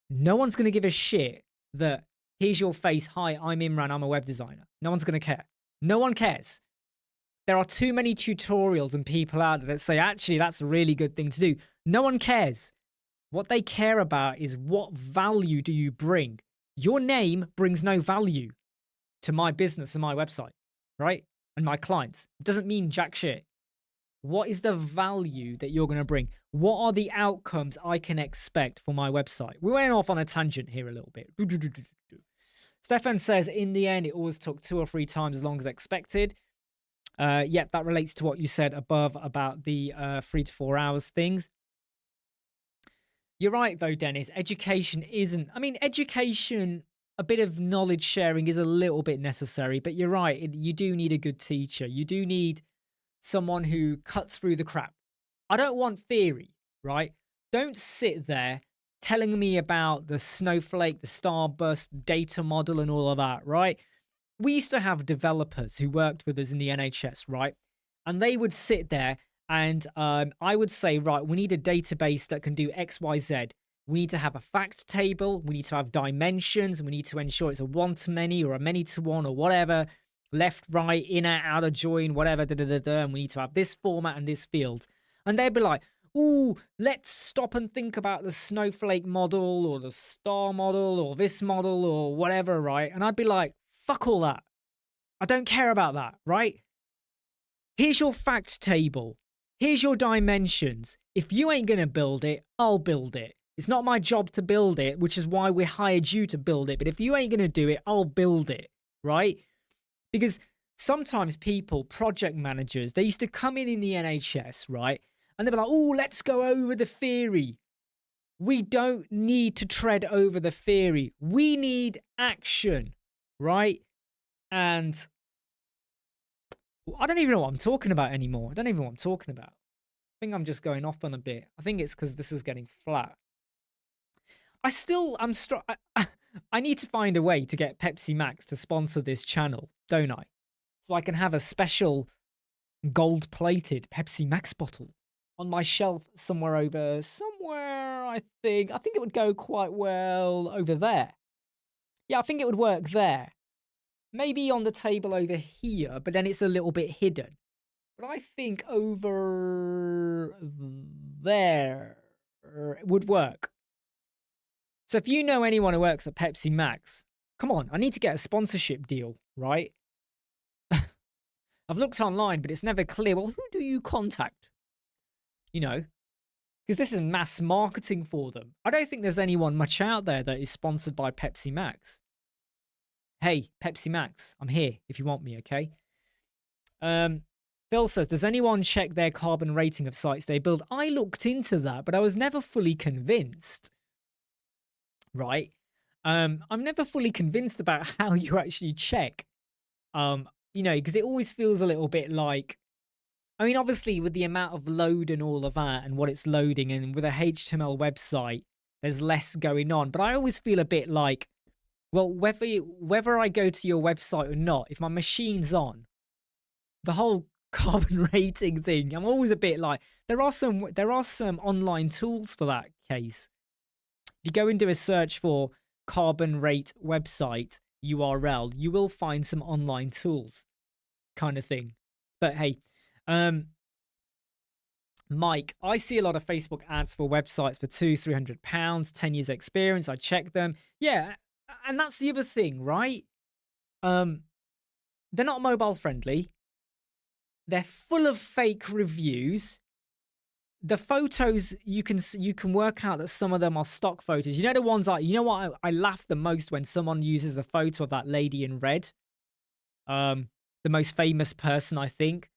No one's going to give a shit that here's your face. "Hi, I'm Imran. I'm a web designer." No one's going to care. No one cares. There are too many tutorials and people out there that say, actually, that's a really good thing to do. No one cares. What they care about is what value do you bring? Your name brings no value to my business and my website, right? And my clients. It doesn't mean jack shit. What is the value that you're going to bring? What are the outcomes I can expect for my website? We went off on a tangent here a little bit. Stefan says, in the end, it always took 2 or 3 times as long as expected. Yeah, that relates to what you said above about the 3 to 4 hours things. You're right, though, Dennis. Education isn't... I mean, education, a bit of knowledge sharing is a little bit necessary, but you're right. You do need a good teacher. You do need someone who cuts through the crap. I don't want theory, right? Don't sit there telling me about the snowflake, the starburst data model and all of that, right? We used to have developers who worked with us in the NHS, right? And they would sit there and I would say, right, we need a database that can do X, Y, Z. We need to have a fact table. We need to have dimensions. We need to ensure it's a one-to-many or a many-to-one or whatever. Left, right, inner, outer join, whatever, and we need to have this format and this field. And they'd be like, ooh, let's stop and think about the snowflake model or the star model or this model or whatever, right? And I'd be like, fuck all that. I don't care about that, right? Here's your fact table. Here's your dimensions. If you ain't going to build it, I'll build it. It's not my job to build it, which is why we hired you to build it. But if you ain't going to do it, I'll build it, right? Because sometimes people, project managers, they used to come in the NHS, right? And they'd be like, oh, let's go over the theory. We don't need to tread over the theory. We need action, right? And I don't even know what I'm talking about anymore. I don't even know what I'm talking about. I think I'm just going off on a bit. I think it's because this is getting flat. I need to find a way to get Pepsi Max to sponsor this channel, don't I? So I can have a special gold-plated Pepsi Max bottle on my shelf somewhere, I think. I think it would go quite well over there. Yeah, I think it would work there. Maybe on the table over here, but then it's a little bit hidden. But I think over there would work. So if you know anyone who works at Pepsi Max, come on, I need to get a sponsorship deal, right? I've looked online, but it's never clear. Well, who do you contact? You know, because this is mass marketing for them. I don't think there's anyone much out there that is sponsored by Pepsi Max. Hey, Pepsi Max, I'm here if you want me, okay? Phil says, does anyone check their carbon rating of sites they build? I looked into that, but I was never fully convinced, right? I'm never fully convinced about how you actually check, because it always feels a little bit like, I mean, obviously with the amount of load and all of that and what it's loading, and with a HTML website, there's less going on. But I always feel a bit like, well, whether I go to your website or not, if my machine's on, the whole carbon rating thing, I'm always a bit like, there are some online tools for that case. If you go and do a search for carbon rate website URL, you will find some online tools kind of thing. But hey, Mike, I see a lot of Facebook ads for websites for £200-300, 10 years experience. I check them. Yeah, and that's the other thing, right? They're not mobile friendly. They're full of fake reviews. The photos, you can work out that some of them are stock photos. You know the ones what I laugh the most when someone uses a photo of that lady in red. The most famous person, I think.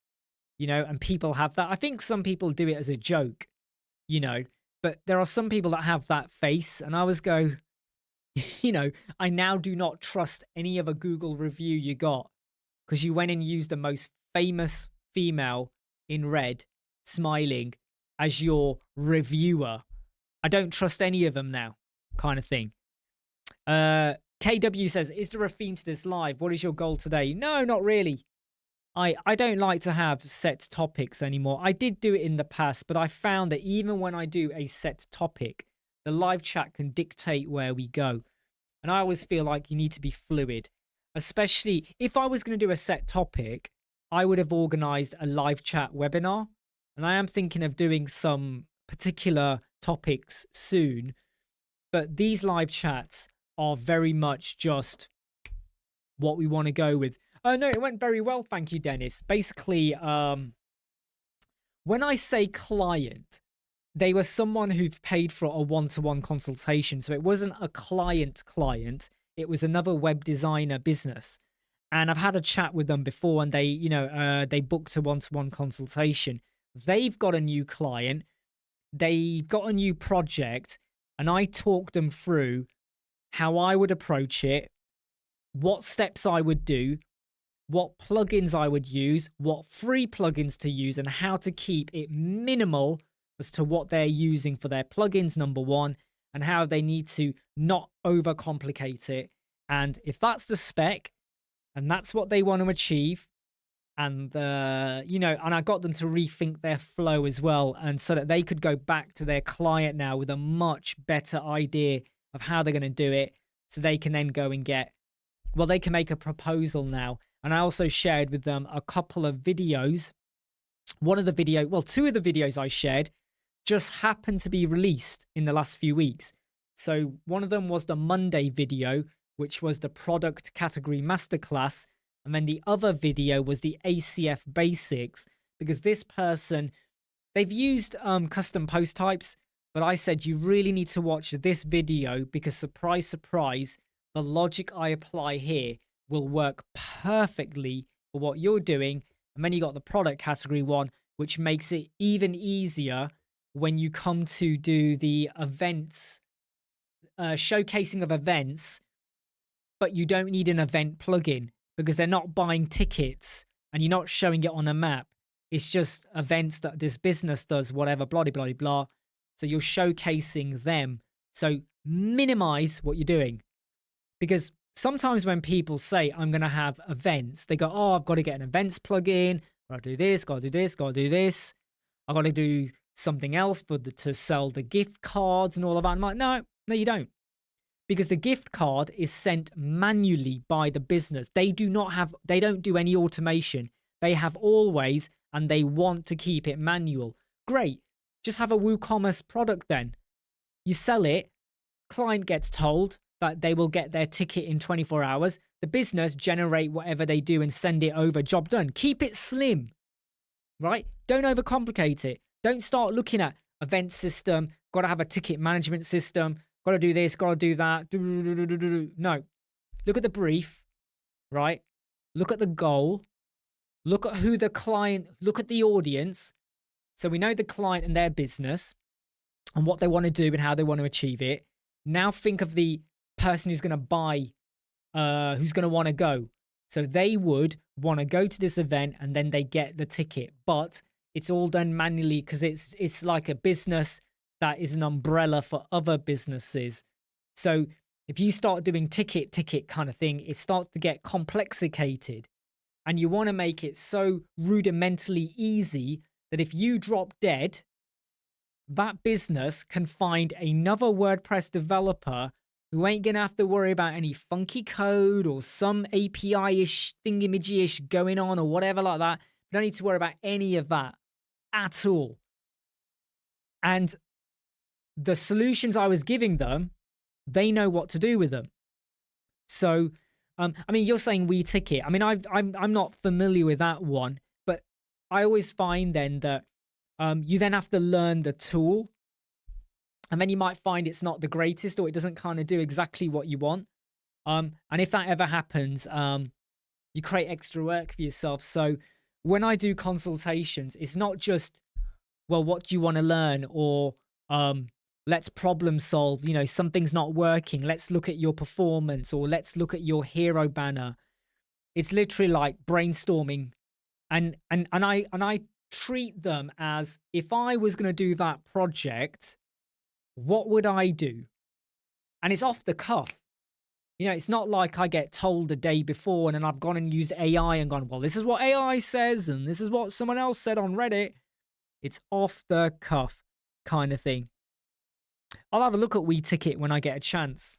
And people have that. I think some people do it as a joke, but there are some people that have that face, and I always go, I now do not trust any of a Google review you got because you went and used the most famous female in red smiling as your reviewer. I don't trust any of them now, kind of thing. KW says, is there a theme to this live? What is your goal today? No, not really. I don't like to have set topics anymore. I did do it in the past, but I found that even when I do a set topic, the live chat can dictate where we go. And I always feel like you need to be fluid, especially if I was going to do a set topic, I would have organized a live chat webinar. And I am thinking of doing some particular topics soon. But these live chats are very much just what we want to go with. Oh, no, it went very well. Thank you, Dennis. Basically, when I say client, they were someone who've paid for a one-to-one consultation. So it wasn't a client. It was another web designer business. And I've had a chat with them before, and they booked a one-to-one consultation. They've got a new client. They got a new project, and I talked them through how I would approach it, what steps I would do, what plugins I would use, what free plugins to use, and how to keep it minimal as to what they're using for their plugins, number one, and how they need to not overcomplicate it. And if that's the spec, and that's what they want to achieve, and and I got them to rethink their flow as well, and so that they could go back to their client now with a much better idea of how they're going to do it, so they can then go and they can make a proposal now. And I also shared with them a couple of videos. Two of the videos I shared just happened to be released in the last few weeks. So one of them was the Monday video, which was the product category masterclass. And then the other video was the ACF basics, because this person, they've used custom post types, but I said you really need to watch this video because, surprise, surprise, the logic I apply here will work perfectly for what you're doing. And then you got the product category one, which makes it even easier when you come to do the events, showcasing of events, but you don't need an event plugin because they're not buying tickets and you're not showing it on a map. It's just events that this business does, whatever, blah, blah, blah, blah. So you're showcasing them. So minimize what you're doing, because sometimes when people say, I'm going to have events, they go, oh, I've got to get an events plugin. Got to do this, got to do this, got to do this. I've got to do something else to sell the gift cards and all of that. I'm like, no, you don't. Because the gift card is sent manually by the business. They don't do any automation. They have always, and they want to keep it manual. Great. Just have a WooCommerce product then. You sell it, client gets told, that they will get their ticket in 24 hours. The business generate whatever they do and send it over, job done. Keep it slim, right? Don't overcomplicate it. Don't start looking at event system, got to have a ticket management system, got to do this, got to do that. No, look at the brief, right? Look at the goal. Look at who the client, look at the audience. So we know the client and their business and what they want to do and how they want to achieve it. Now think of the person who's going to buy, who's going to want to go. So they would want to go to this event and then they get the ticket. But it's all done manually because it's like a business that is an umbrella for other businesses. So if you start doing ticket kind of thing, it starts to get complexicated. And you want to make it so rudimentarily easy that if you drop dead, that business can find another WordPress developer who ain't going to have to worry about any funky code or some API-ish, thingamajig-ish going on or whatever like that. You don't need to worry about any of that at all. And the solutions I was giving them, they know what to do with them. So, I mean, you're saying WeTicket. I mean, I'm not familiar with that one, but I always find then that you then have to learn the tool, and then you might find it's not the greatest or it doesn't kind of do exactly what you want. And if that ever happens, you create extra work for yourself. So when I do consultations, it's not just, well, what do you want to learn, or let's problem solve, something's not working, let's look at your performance, or let's look at your hero banner. It's literally like brainstorming. And I treat them as, if I was going to do that project, what would I do? And it's off the cuff. It's not like I get told the day before and then I've gone and used AI and gone, well, this is what AI says and this is what someone else said on Reddit. It's off the cuff kind of thing. I'll have a look at WeTicket when I get a chance.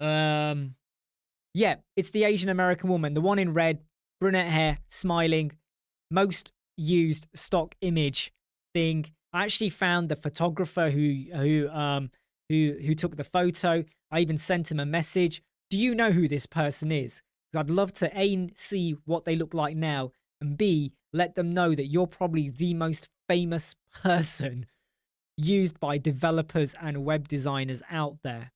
Yeah, it's the Asian American woman, the one in red, brunette hair, smiling, most used stock image thing. I actually found the photographer who took the photo. I even sent him a message. Do you know who this person is? Because I'd love to A, see what they look like now, and B, let them know that you're probably the most famous person used by developers and web designers out there.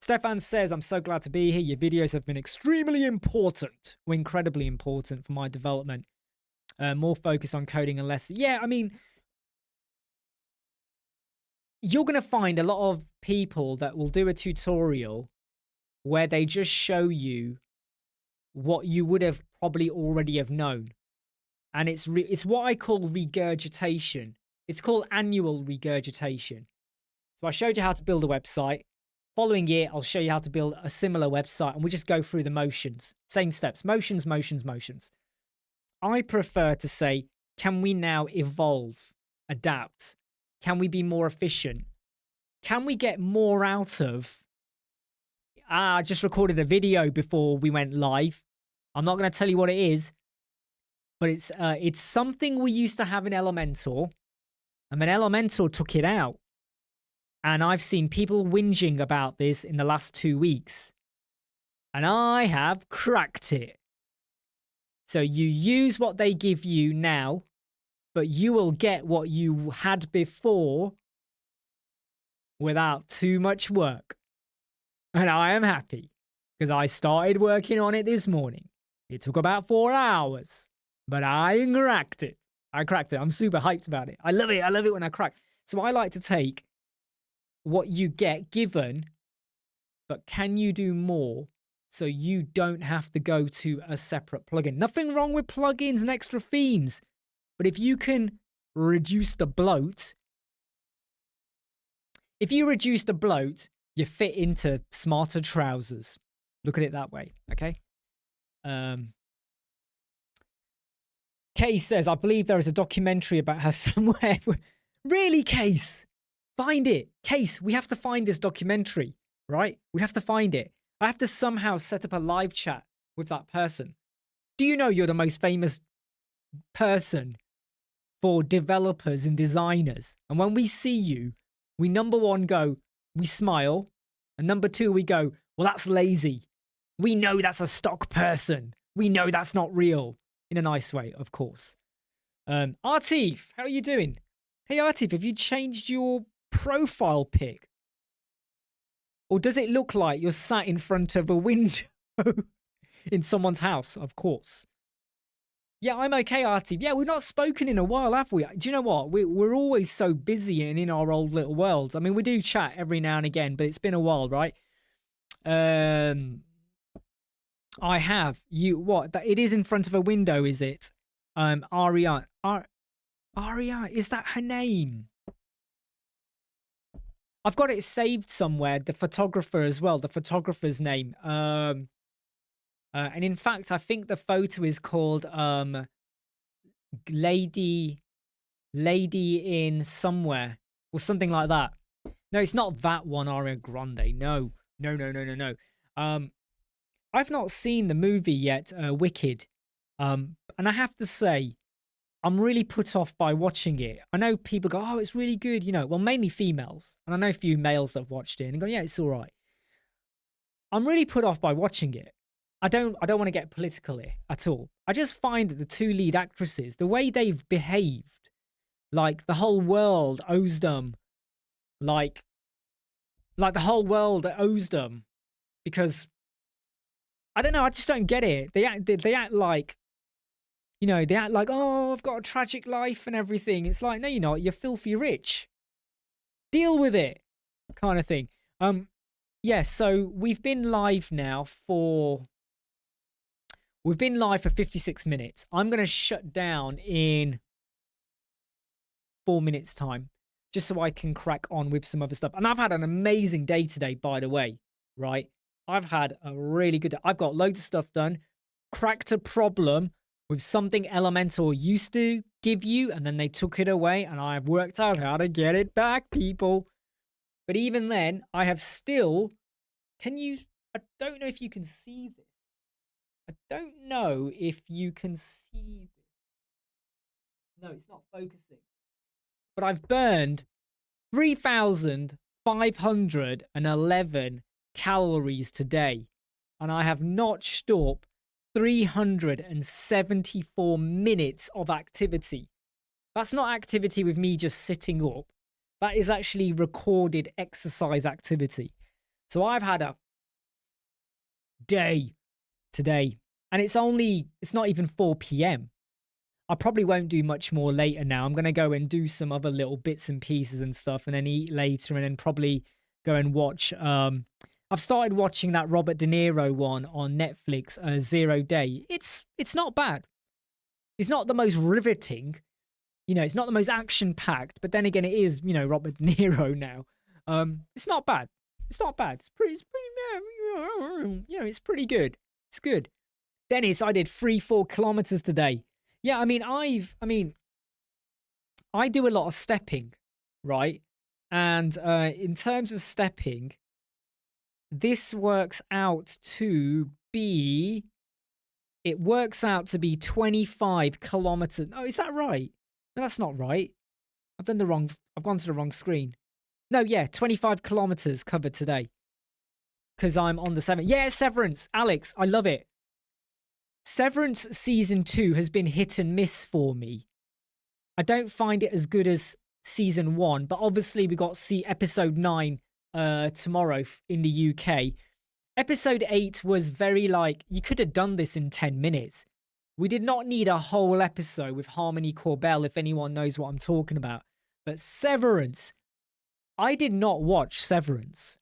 Stefan says, I'm so glad to be here. Your videos have been extremely important, or incredibly important for my development. More focus on coding and less. Yeah, I mean, you're going to find a lot of people that will do a tutorial where they just show you what you would have probably already have known. And it's what I call regurgitation. It's called annual regurgitation. So I showed you how to build a website. Following year, I'll show you how to build a similar website, and we just go through the motions. Same steps, motions, motions, motions. I prefer to say, can we now evolve, adapt? Can we be more efficient? Can we get more out of, I just recorded a video before we went live. I'm not going to tell you what it is, but it's something we used to have in Elementor, and then Elementor took it out. And I've seen people whinging about this in the last 2 weeks. And I have cracked it. So you use what they give you now, but you will get what you had before without too much work. And I am happy because I started working on it this morning. It took about 4 hours, but I cracked it. I cracked it. I'm super hyped about it. I love it. I love it when I crack. So I like to take what you get given, but can you do more so you don't have to go to a separate plugin? Nothing wrong with plugins and extra themes, but if you can reduce the bloat, you fit into smarter trousers. Look at it that way, okay? Case says, I believe there is a documentary about her somewhere. Really, Case? Find it. Case, we have to find this documentary, right? We have to find it. I have to somehow set up a live chat with that person. Do you know you're the most famous person for developers and designers? And when we see you, we number one go, we smile, And number 2, we go, well, that's lazy. We know that's a stock person. We know that's not real. In a nice way, of course. Artif, how are you doing? Hey, Artif, have you changed your profile pic? Or does it look like you're sat in front of a window in someone's house? Of course. Yeah, I'm okay, Artie. Yeah, we've not spoken in a while, have we? Do you know what? We're always so busy and in our old little worlds. I mean, we do chat every now and again, but it's been a while, right? I have. You what? It is in front of a window, is it? Aria. Aria, is that her name? I've got it saved somewhere, the photographer as well, the photographer's name. And in fact, I think the photo is called Lady in Somewhere or something like that. No, it's not that one, Aria Grande. No. I've not seen the movie yet, Wicked. And I have to say, I'm really put off by watching it. I know people go, oh, it's really good, you know. Well, mainly females. And I know a few males that have watched it and go, yeah, it's all right. I'm really put off by watching it. I don't want to get political here at all. I just find that the 2 lead actresses, the way they've behaved, like the whole world owes them, like the whole world owes them, because I don't know, I just don't get it. They act like, you know, they act like, oh, I've got a tragic life and everything. It's like, no, you're not. You're filthy rich. Deal with it, kind of thing. Yeah, so we've been live now for 56 minutes. I'm going to shut down in 4 minutes time, just so I can crack on with some other stuff. And I've had an amazing day today, by the way, right? I've had a really good day. I've got loads of stuff done, cracked a problem with something Elementor used to give you, and then they took it away, and I've worked out how to get it back, people. But even then, I have still... I don't know if you can see this. I don't know if you can see this. No, it's not focusing. But I've burned 3,511 calories today, and I have notched up 374 minutes of activity. That's not activity with me just sitting up. That is actually recorded exercise activity. So I've had a day today, and it's not even 4 p.m. I probably won't do much more later now. I'm going to go and do some other little bits and pieces and stuff, and then eat later, and then probably go and watch. I've started watching that Robert De Niro one on Netflix, 0 Day. It's not bad. It's not the most riveting, you know, it's not the most action-packed, but then again, it is, you know, Robert De Niro now. It's not bad. It's not bad. It's pretty, you know, it's pretty good. It's good. Dennis, I did 3-4 kilometers today. Yeah, I mean, I do a lot of stepping, right? And in terms of stepping, this works out to be 25 kilometers. Oh, is that right? No, that's not right. I've gone to the wrong screen. No, yeah, 25 kilometers covered today. Because I'm on the 7th. Yeah, Severance. Alex, I love it. Severance Season 2 has been hit and miss for me. I don't find it as good as Season 1, but obviously we got Episode 9 tomorrow in the UK. Episode 8 was very like, you could have done this in 10 minutes. We did not need a whole episode with Harmony Corbell, if anyone knows what I'm talking about. But Severance, I did not watch Severance.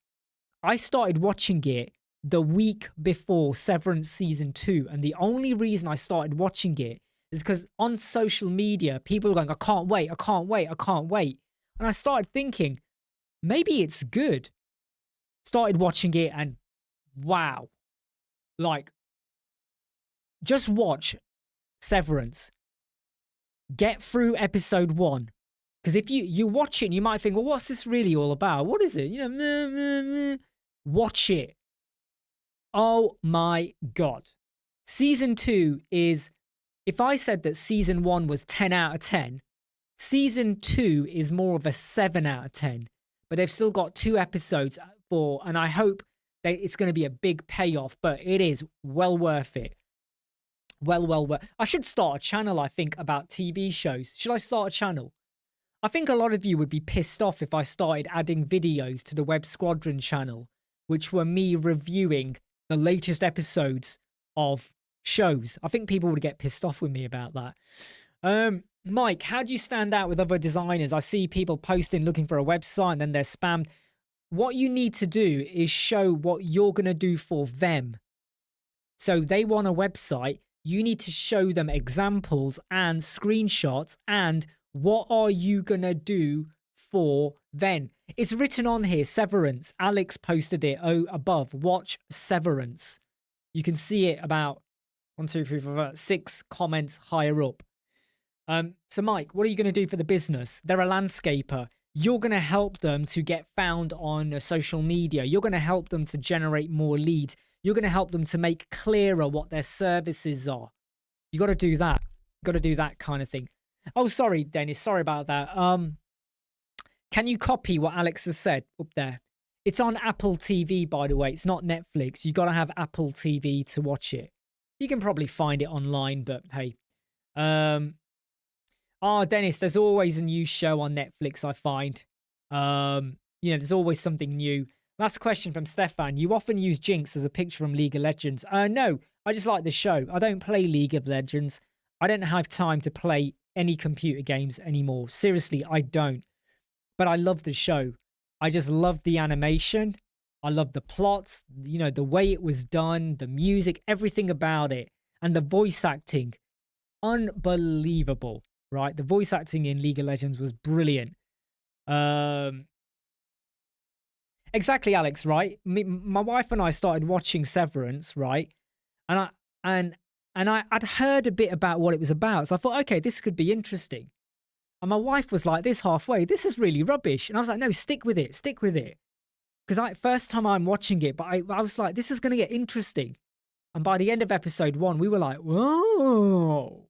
I started watching it the week before Severance Season 2. And the only reason I started watching it is because on social media, people are going, I can't wait. And I started thinking, maybe it's good. Started watching it and wow. Like, just watch Severance. Get through episode 1. Because if you watch it and you might think, well, what's this really all about? What is it? You know, watch it. Oh my God. Season 2 is, if I said that season 1 was 10 out of 10, season 2 is more of a 7 out of 10. But they've still got 2 episodes for, and I hope that it's going to be a big payoff, but it is well worth it. Well. I should start a channel, I think, about TV shows. Should I start a channel? I think a lot of you would be pissed off if I started adding videos to the Web Squadron channel, which were me reviewing the latest episodes of shows. I think people would get pissed off with me about that. Mike, how do you stand out with other designers? I see people posting looking for a website and then they're spammed. What you need to do is show what you're going to do for them. So they want a website. You need to show them examples and screenshots and what are you going to do for them. It's written on here, Severance. Alex posted it above. Watch Severance. You can see it about 1, 2, 3, 4, 5, 6 comments higher up. So Mike, what are you going to do for the business? They're a landscaper. You're going to help them to get found on social media. You're going to help them to generate more leads. You're going to help them to make clearer what their services are. You got to do that. Got to do that kind of thing. Oh, sorry, Dennis. Sorry about that. Can you copy what Alex has said up there? It's on Apple TV, by the way. It's not Netflix. You got to have Apple TV to watch it. You can probably find it online, but hey. Dennis, there's always a new show on Netflix, I find. There's always something new. Last question from Stefan. You often use Jinx as a picture from League of Legends. No, I just like the show. I don't play League of Legends. I don't have time to play any computer games anymore. Seriously, I don't. But I love the show. I just love the animation. I love the plots, the way it was done, the music, everything about it. And the voice acting. Unbelievable, right? The voice acting in League of Legends was brilliant. Exactly, Alex, right? My wife and I started watching Severance, right? And I'd heard a bit about what it was about. So I thought, okay, this could be interesting. And my wife was like this halfway, this is really rubbish. And I was like, no, stick with it. Because first time I'm watching it, but I was like, this is going to get interesting. And by the end of episode 1, we were like, whoa,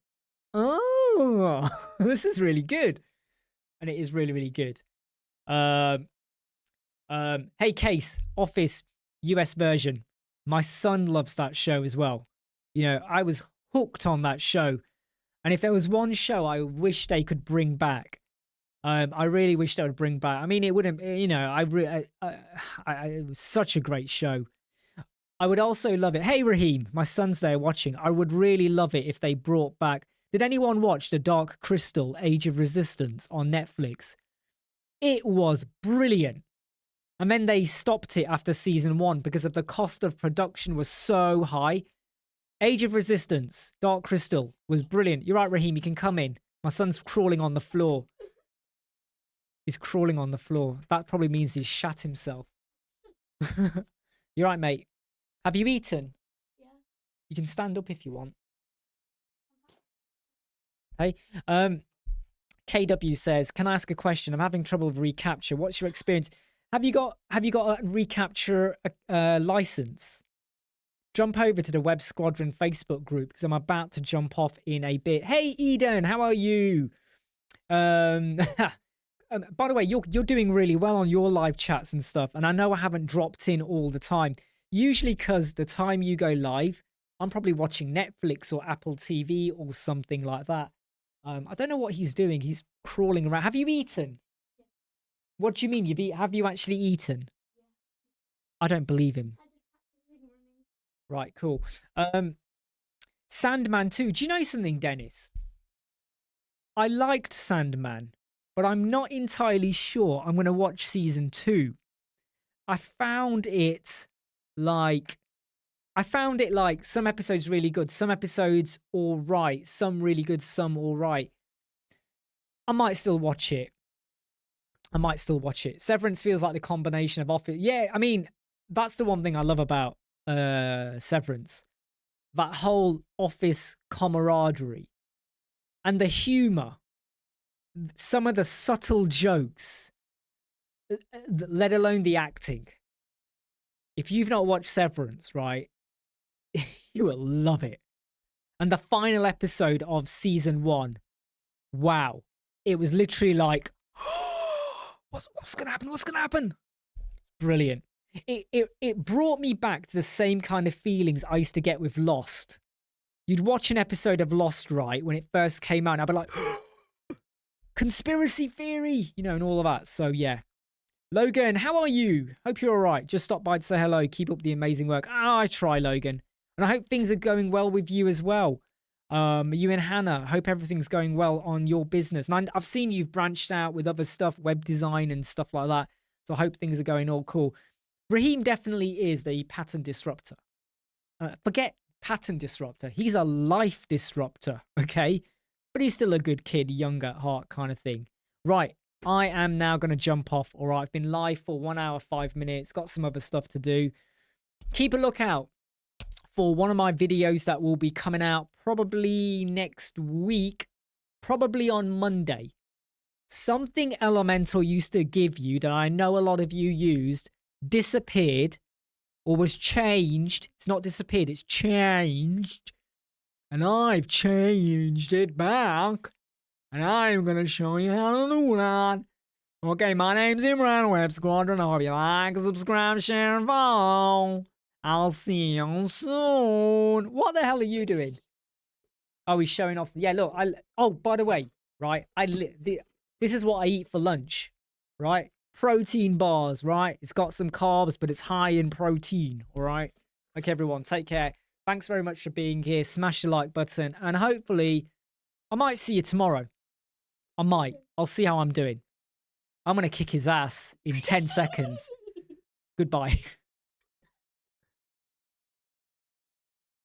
oh, this is really good. And it is really, really good. Hey, Case, Office, US version. My son loves that show as well. I was hooked on that show. And if there was one show I wish they could bring back, I really wish they would bring back. I mean, it wouldn't, it was such a great show. I would also love it. Hey, Raheem, my son's there watching. I would really love it if they brought back. Did anyone watch The Dark Crystal, Age of Resistance on Netflix? It was brilliant. And then they stopped it after season 1 because of the cost of production was so high. Age of Resistance, Dark Crystal was brilliant. You're right, Raheem, you can come in. My son's crawling on the floor. He's crawling on the floor. That probably means he's shat himself. You're right, mate. Have you eaten? Yeah. You can stand up if you want. Hey, KW says, can I ask a question? I'm having trouble with reCAPTCHA. What's your experience? Have you got a reCAPTCHA license? Jump over to the Web Squadron Facebook group because I'm about to jump off in a bit. Hey, Eden, how are you? By the way, you're doing really well on your live chats and stuff. And I know I haven't dropped in all the time. Usually because the time you go live, I'm probably watching Netflix or Apple TV or something like that. I don't know what he's doing. He's crawling around. Have you eaten? Yeah. What do you mean? Have you actually eaten? Yeah. I don't believe him. Right, cool. Sandman 2. Do you know something, Dennis? I liked Sandman, but I'm not entirely sure I'm going to watch season 2. I found it like some episodes really good, some episodes all right, some really good, some all right. I might still watch it. Severance feels like the combination of Office. Yeah, I mean, that's the one thing I love about Severance. That whole Office camaraderie and the humor, some of the subtle jokes, let alone the acting. If you've not watched Severance, right, you will love it. And the final episode of season 1, wow. It was literally like, what's going to happen? What's going to happen? Brilliant. it brought me back to the same kind of feelings I used to get with Lost. You'd watch an episode of Lost, right, when it first came out, and I'd be like, conspiracy theory, you know, and all of that. So yeah. Logan, how are you? Hope you're all right. Just stopped by to say hello. Keep up the amazing work. I try, Logan. And I hope things are going well with you as well. You and Hannah, hope everything's going well on your business. And I've seen you've branched out with other stuff, web design and stuff like that. So I hope things are going all cool. Raheem definitely is the pattern disruptor. Forget pattern disruptor. He's a life disruptor, okay? But he's still a good kid, young at heart kind of thing. Right, I am now going to jump off. All right, I've been live for 1 hour, 5 minutes. Got some other stuff to do. Keep a lookout for one of my videos that will be coming out probably next week, probably on Monday. Something Elemental used to give you that I know a lot of you used disappeared or was changed. It's not disappeared, it's changed. And I've changed it back. And I'm going to show you how to do that. Okay, my name's Imran, Web Squadron. I hope you like, subscribe, share, and follow. I'll see you soon. What the hell are you doing? Oh, he's showing off. Yeah, look. Oh, by the way, right? This is what I eat for lunch, right? Protein bars, right? It's got some carbs, but it's high in protein, all right? Okay, everyone, take care. Thanks very much for being here. Smash the like button, and hopefully I might see you tomorrow. I might. I'll see how I'm doing. I'm going to kick his ass in 10 seconds. Goodbye.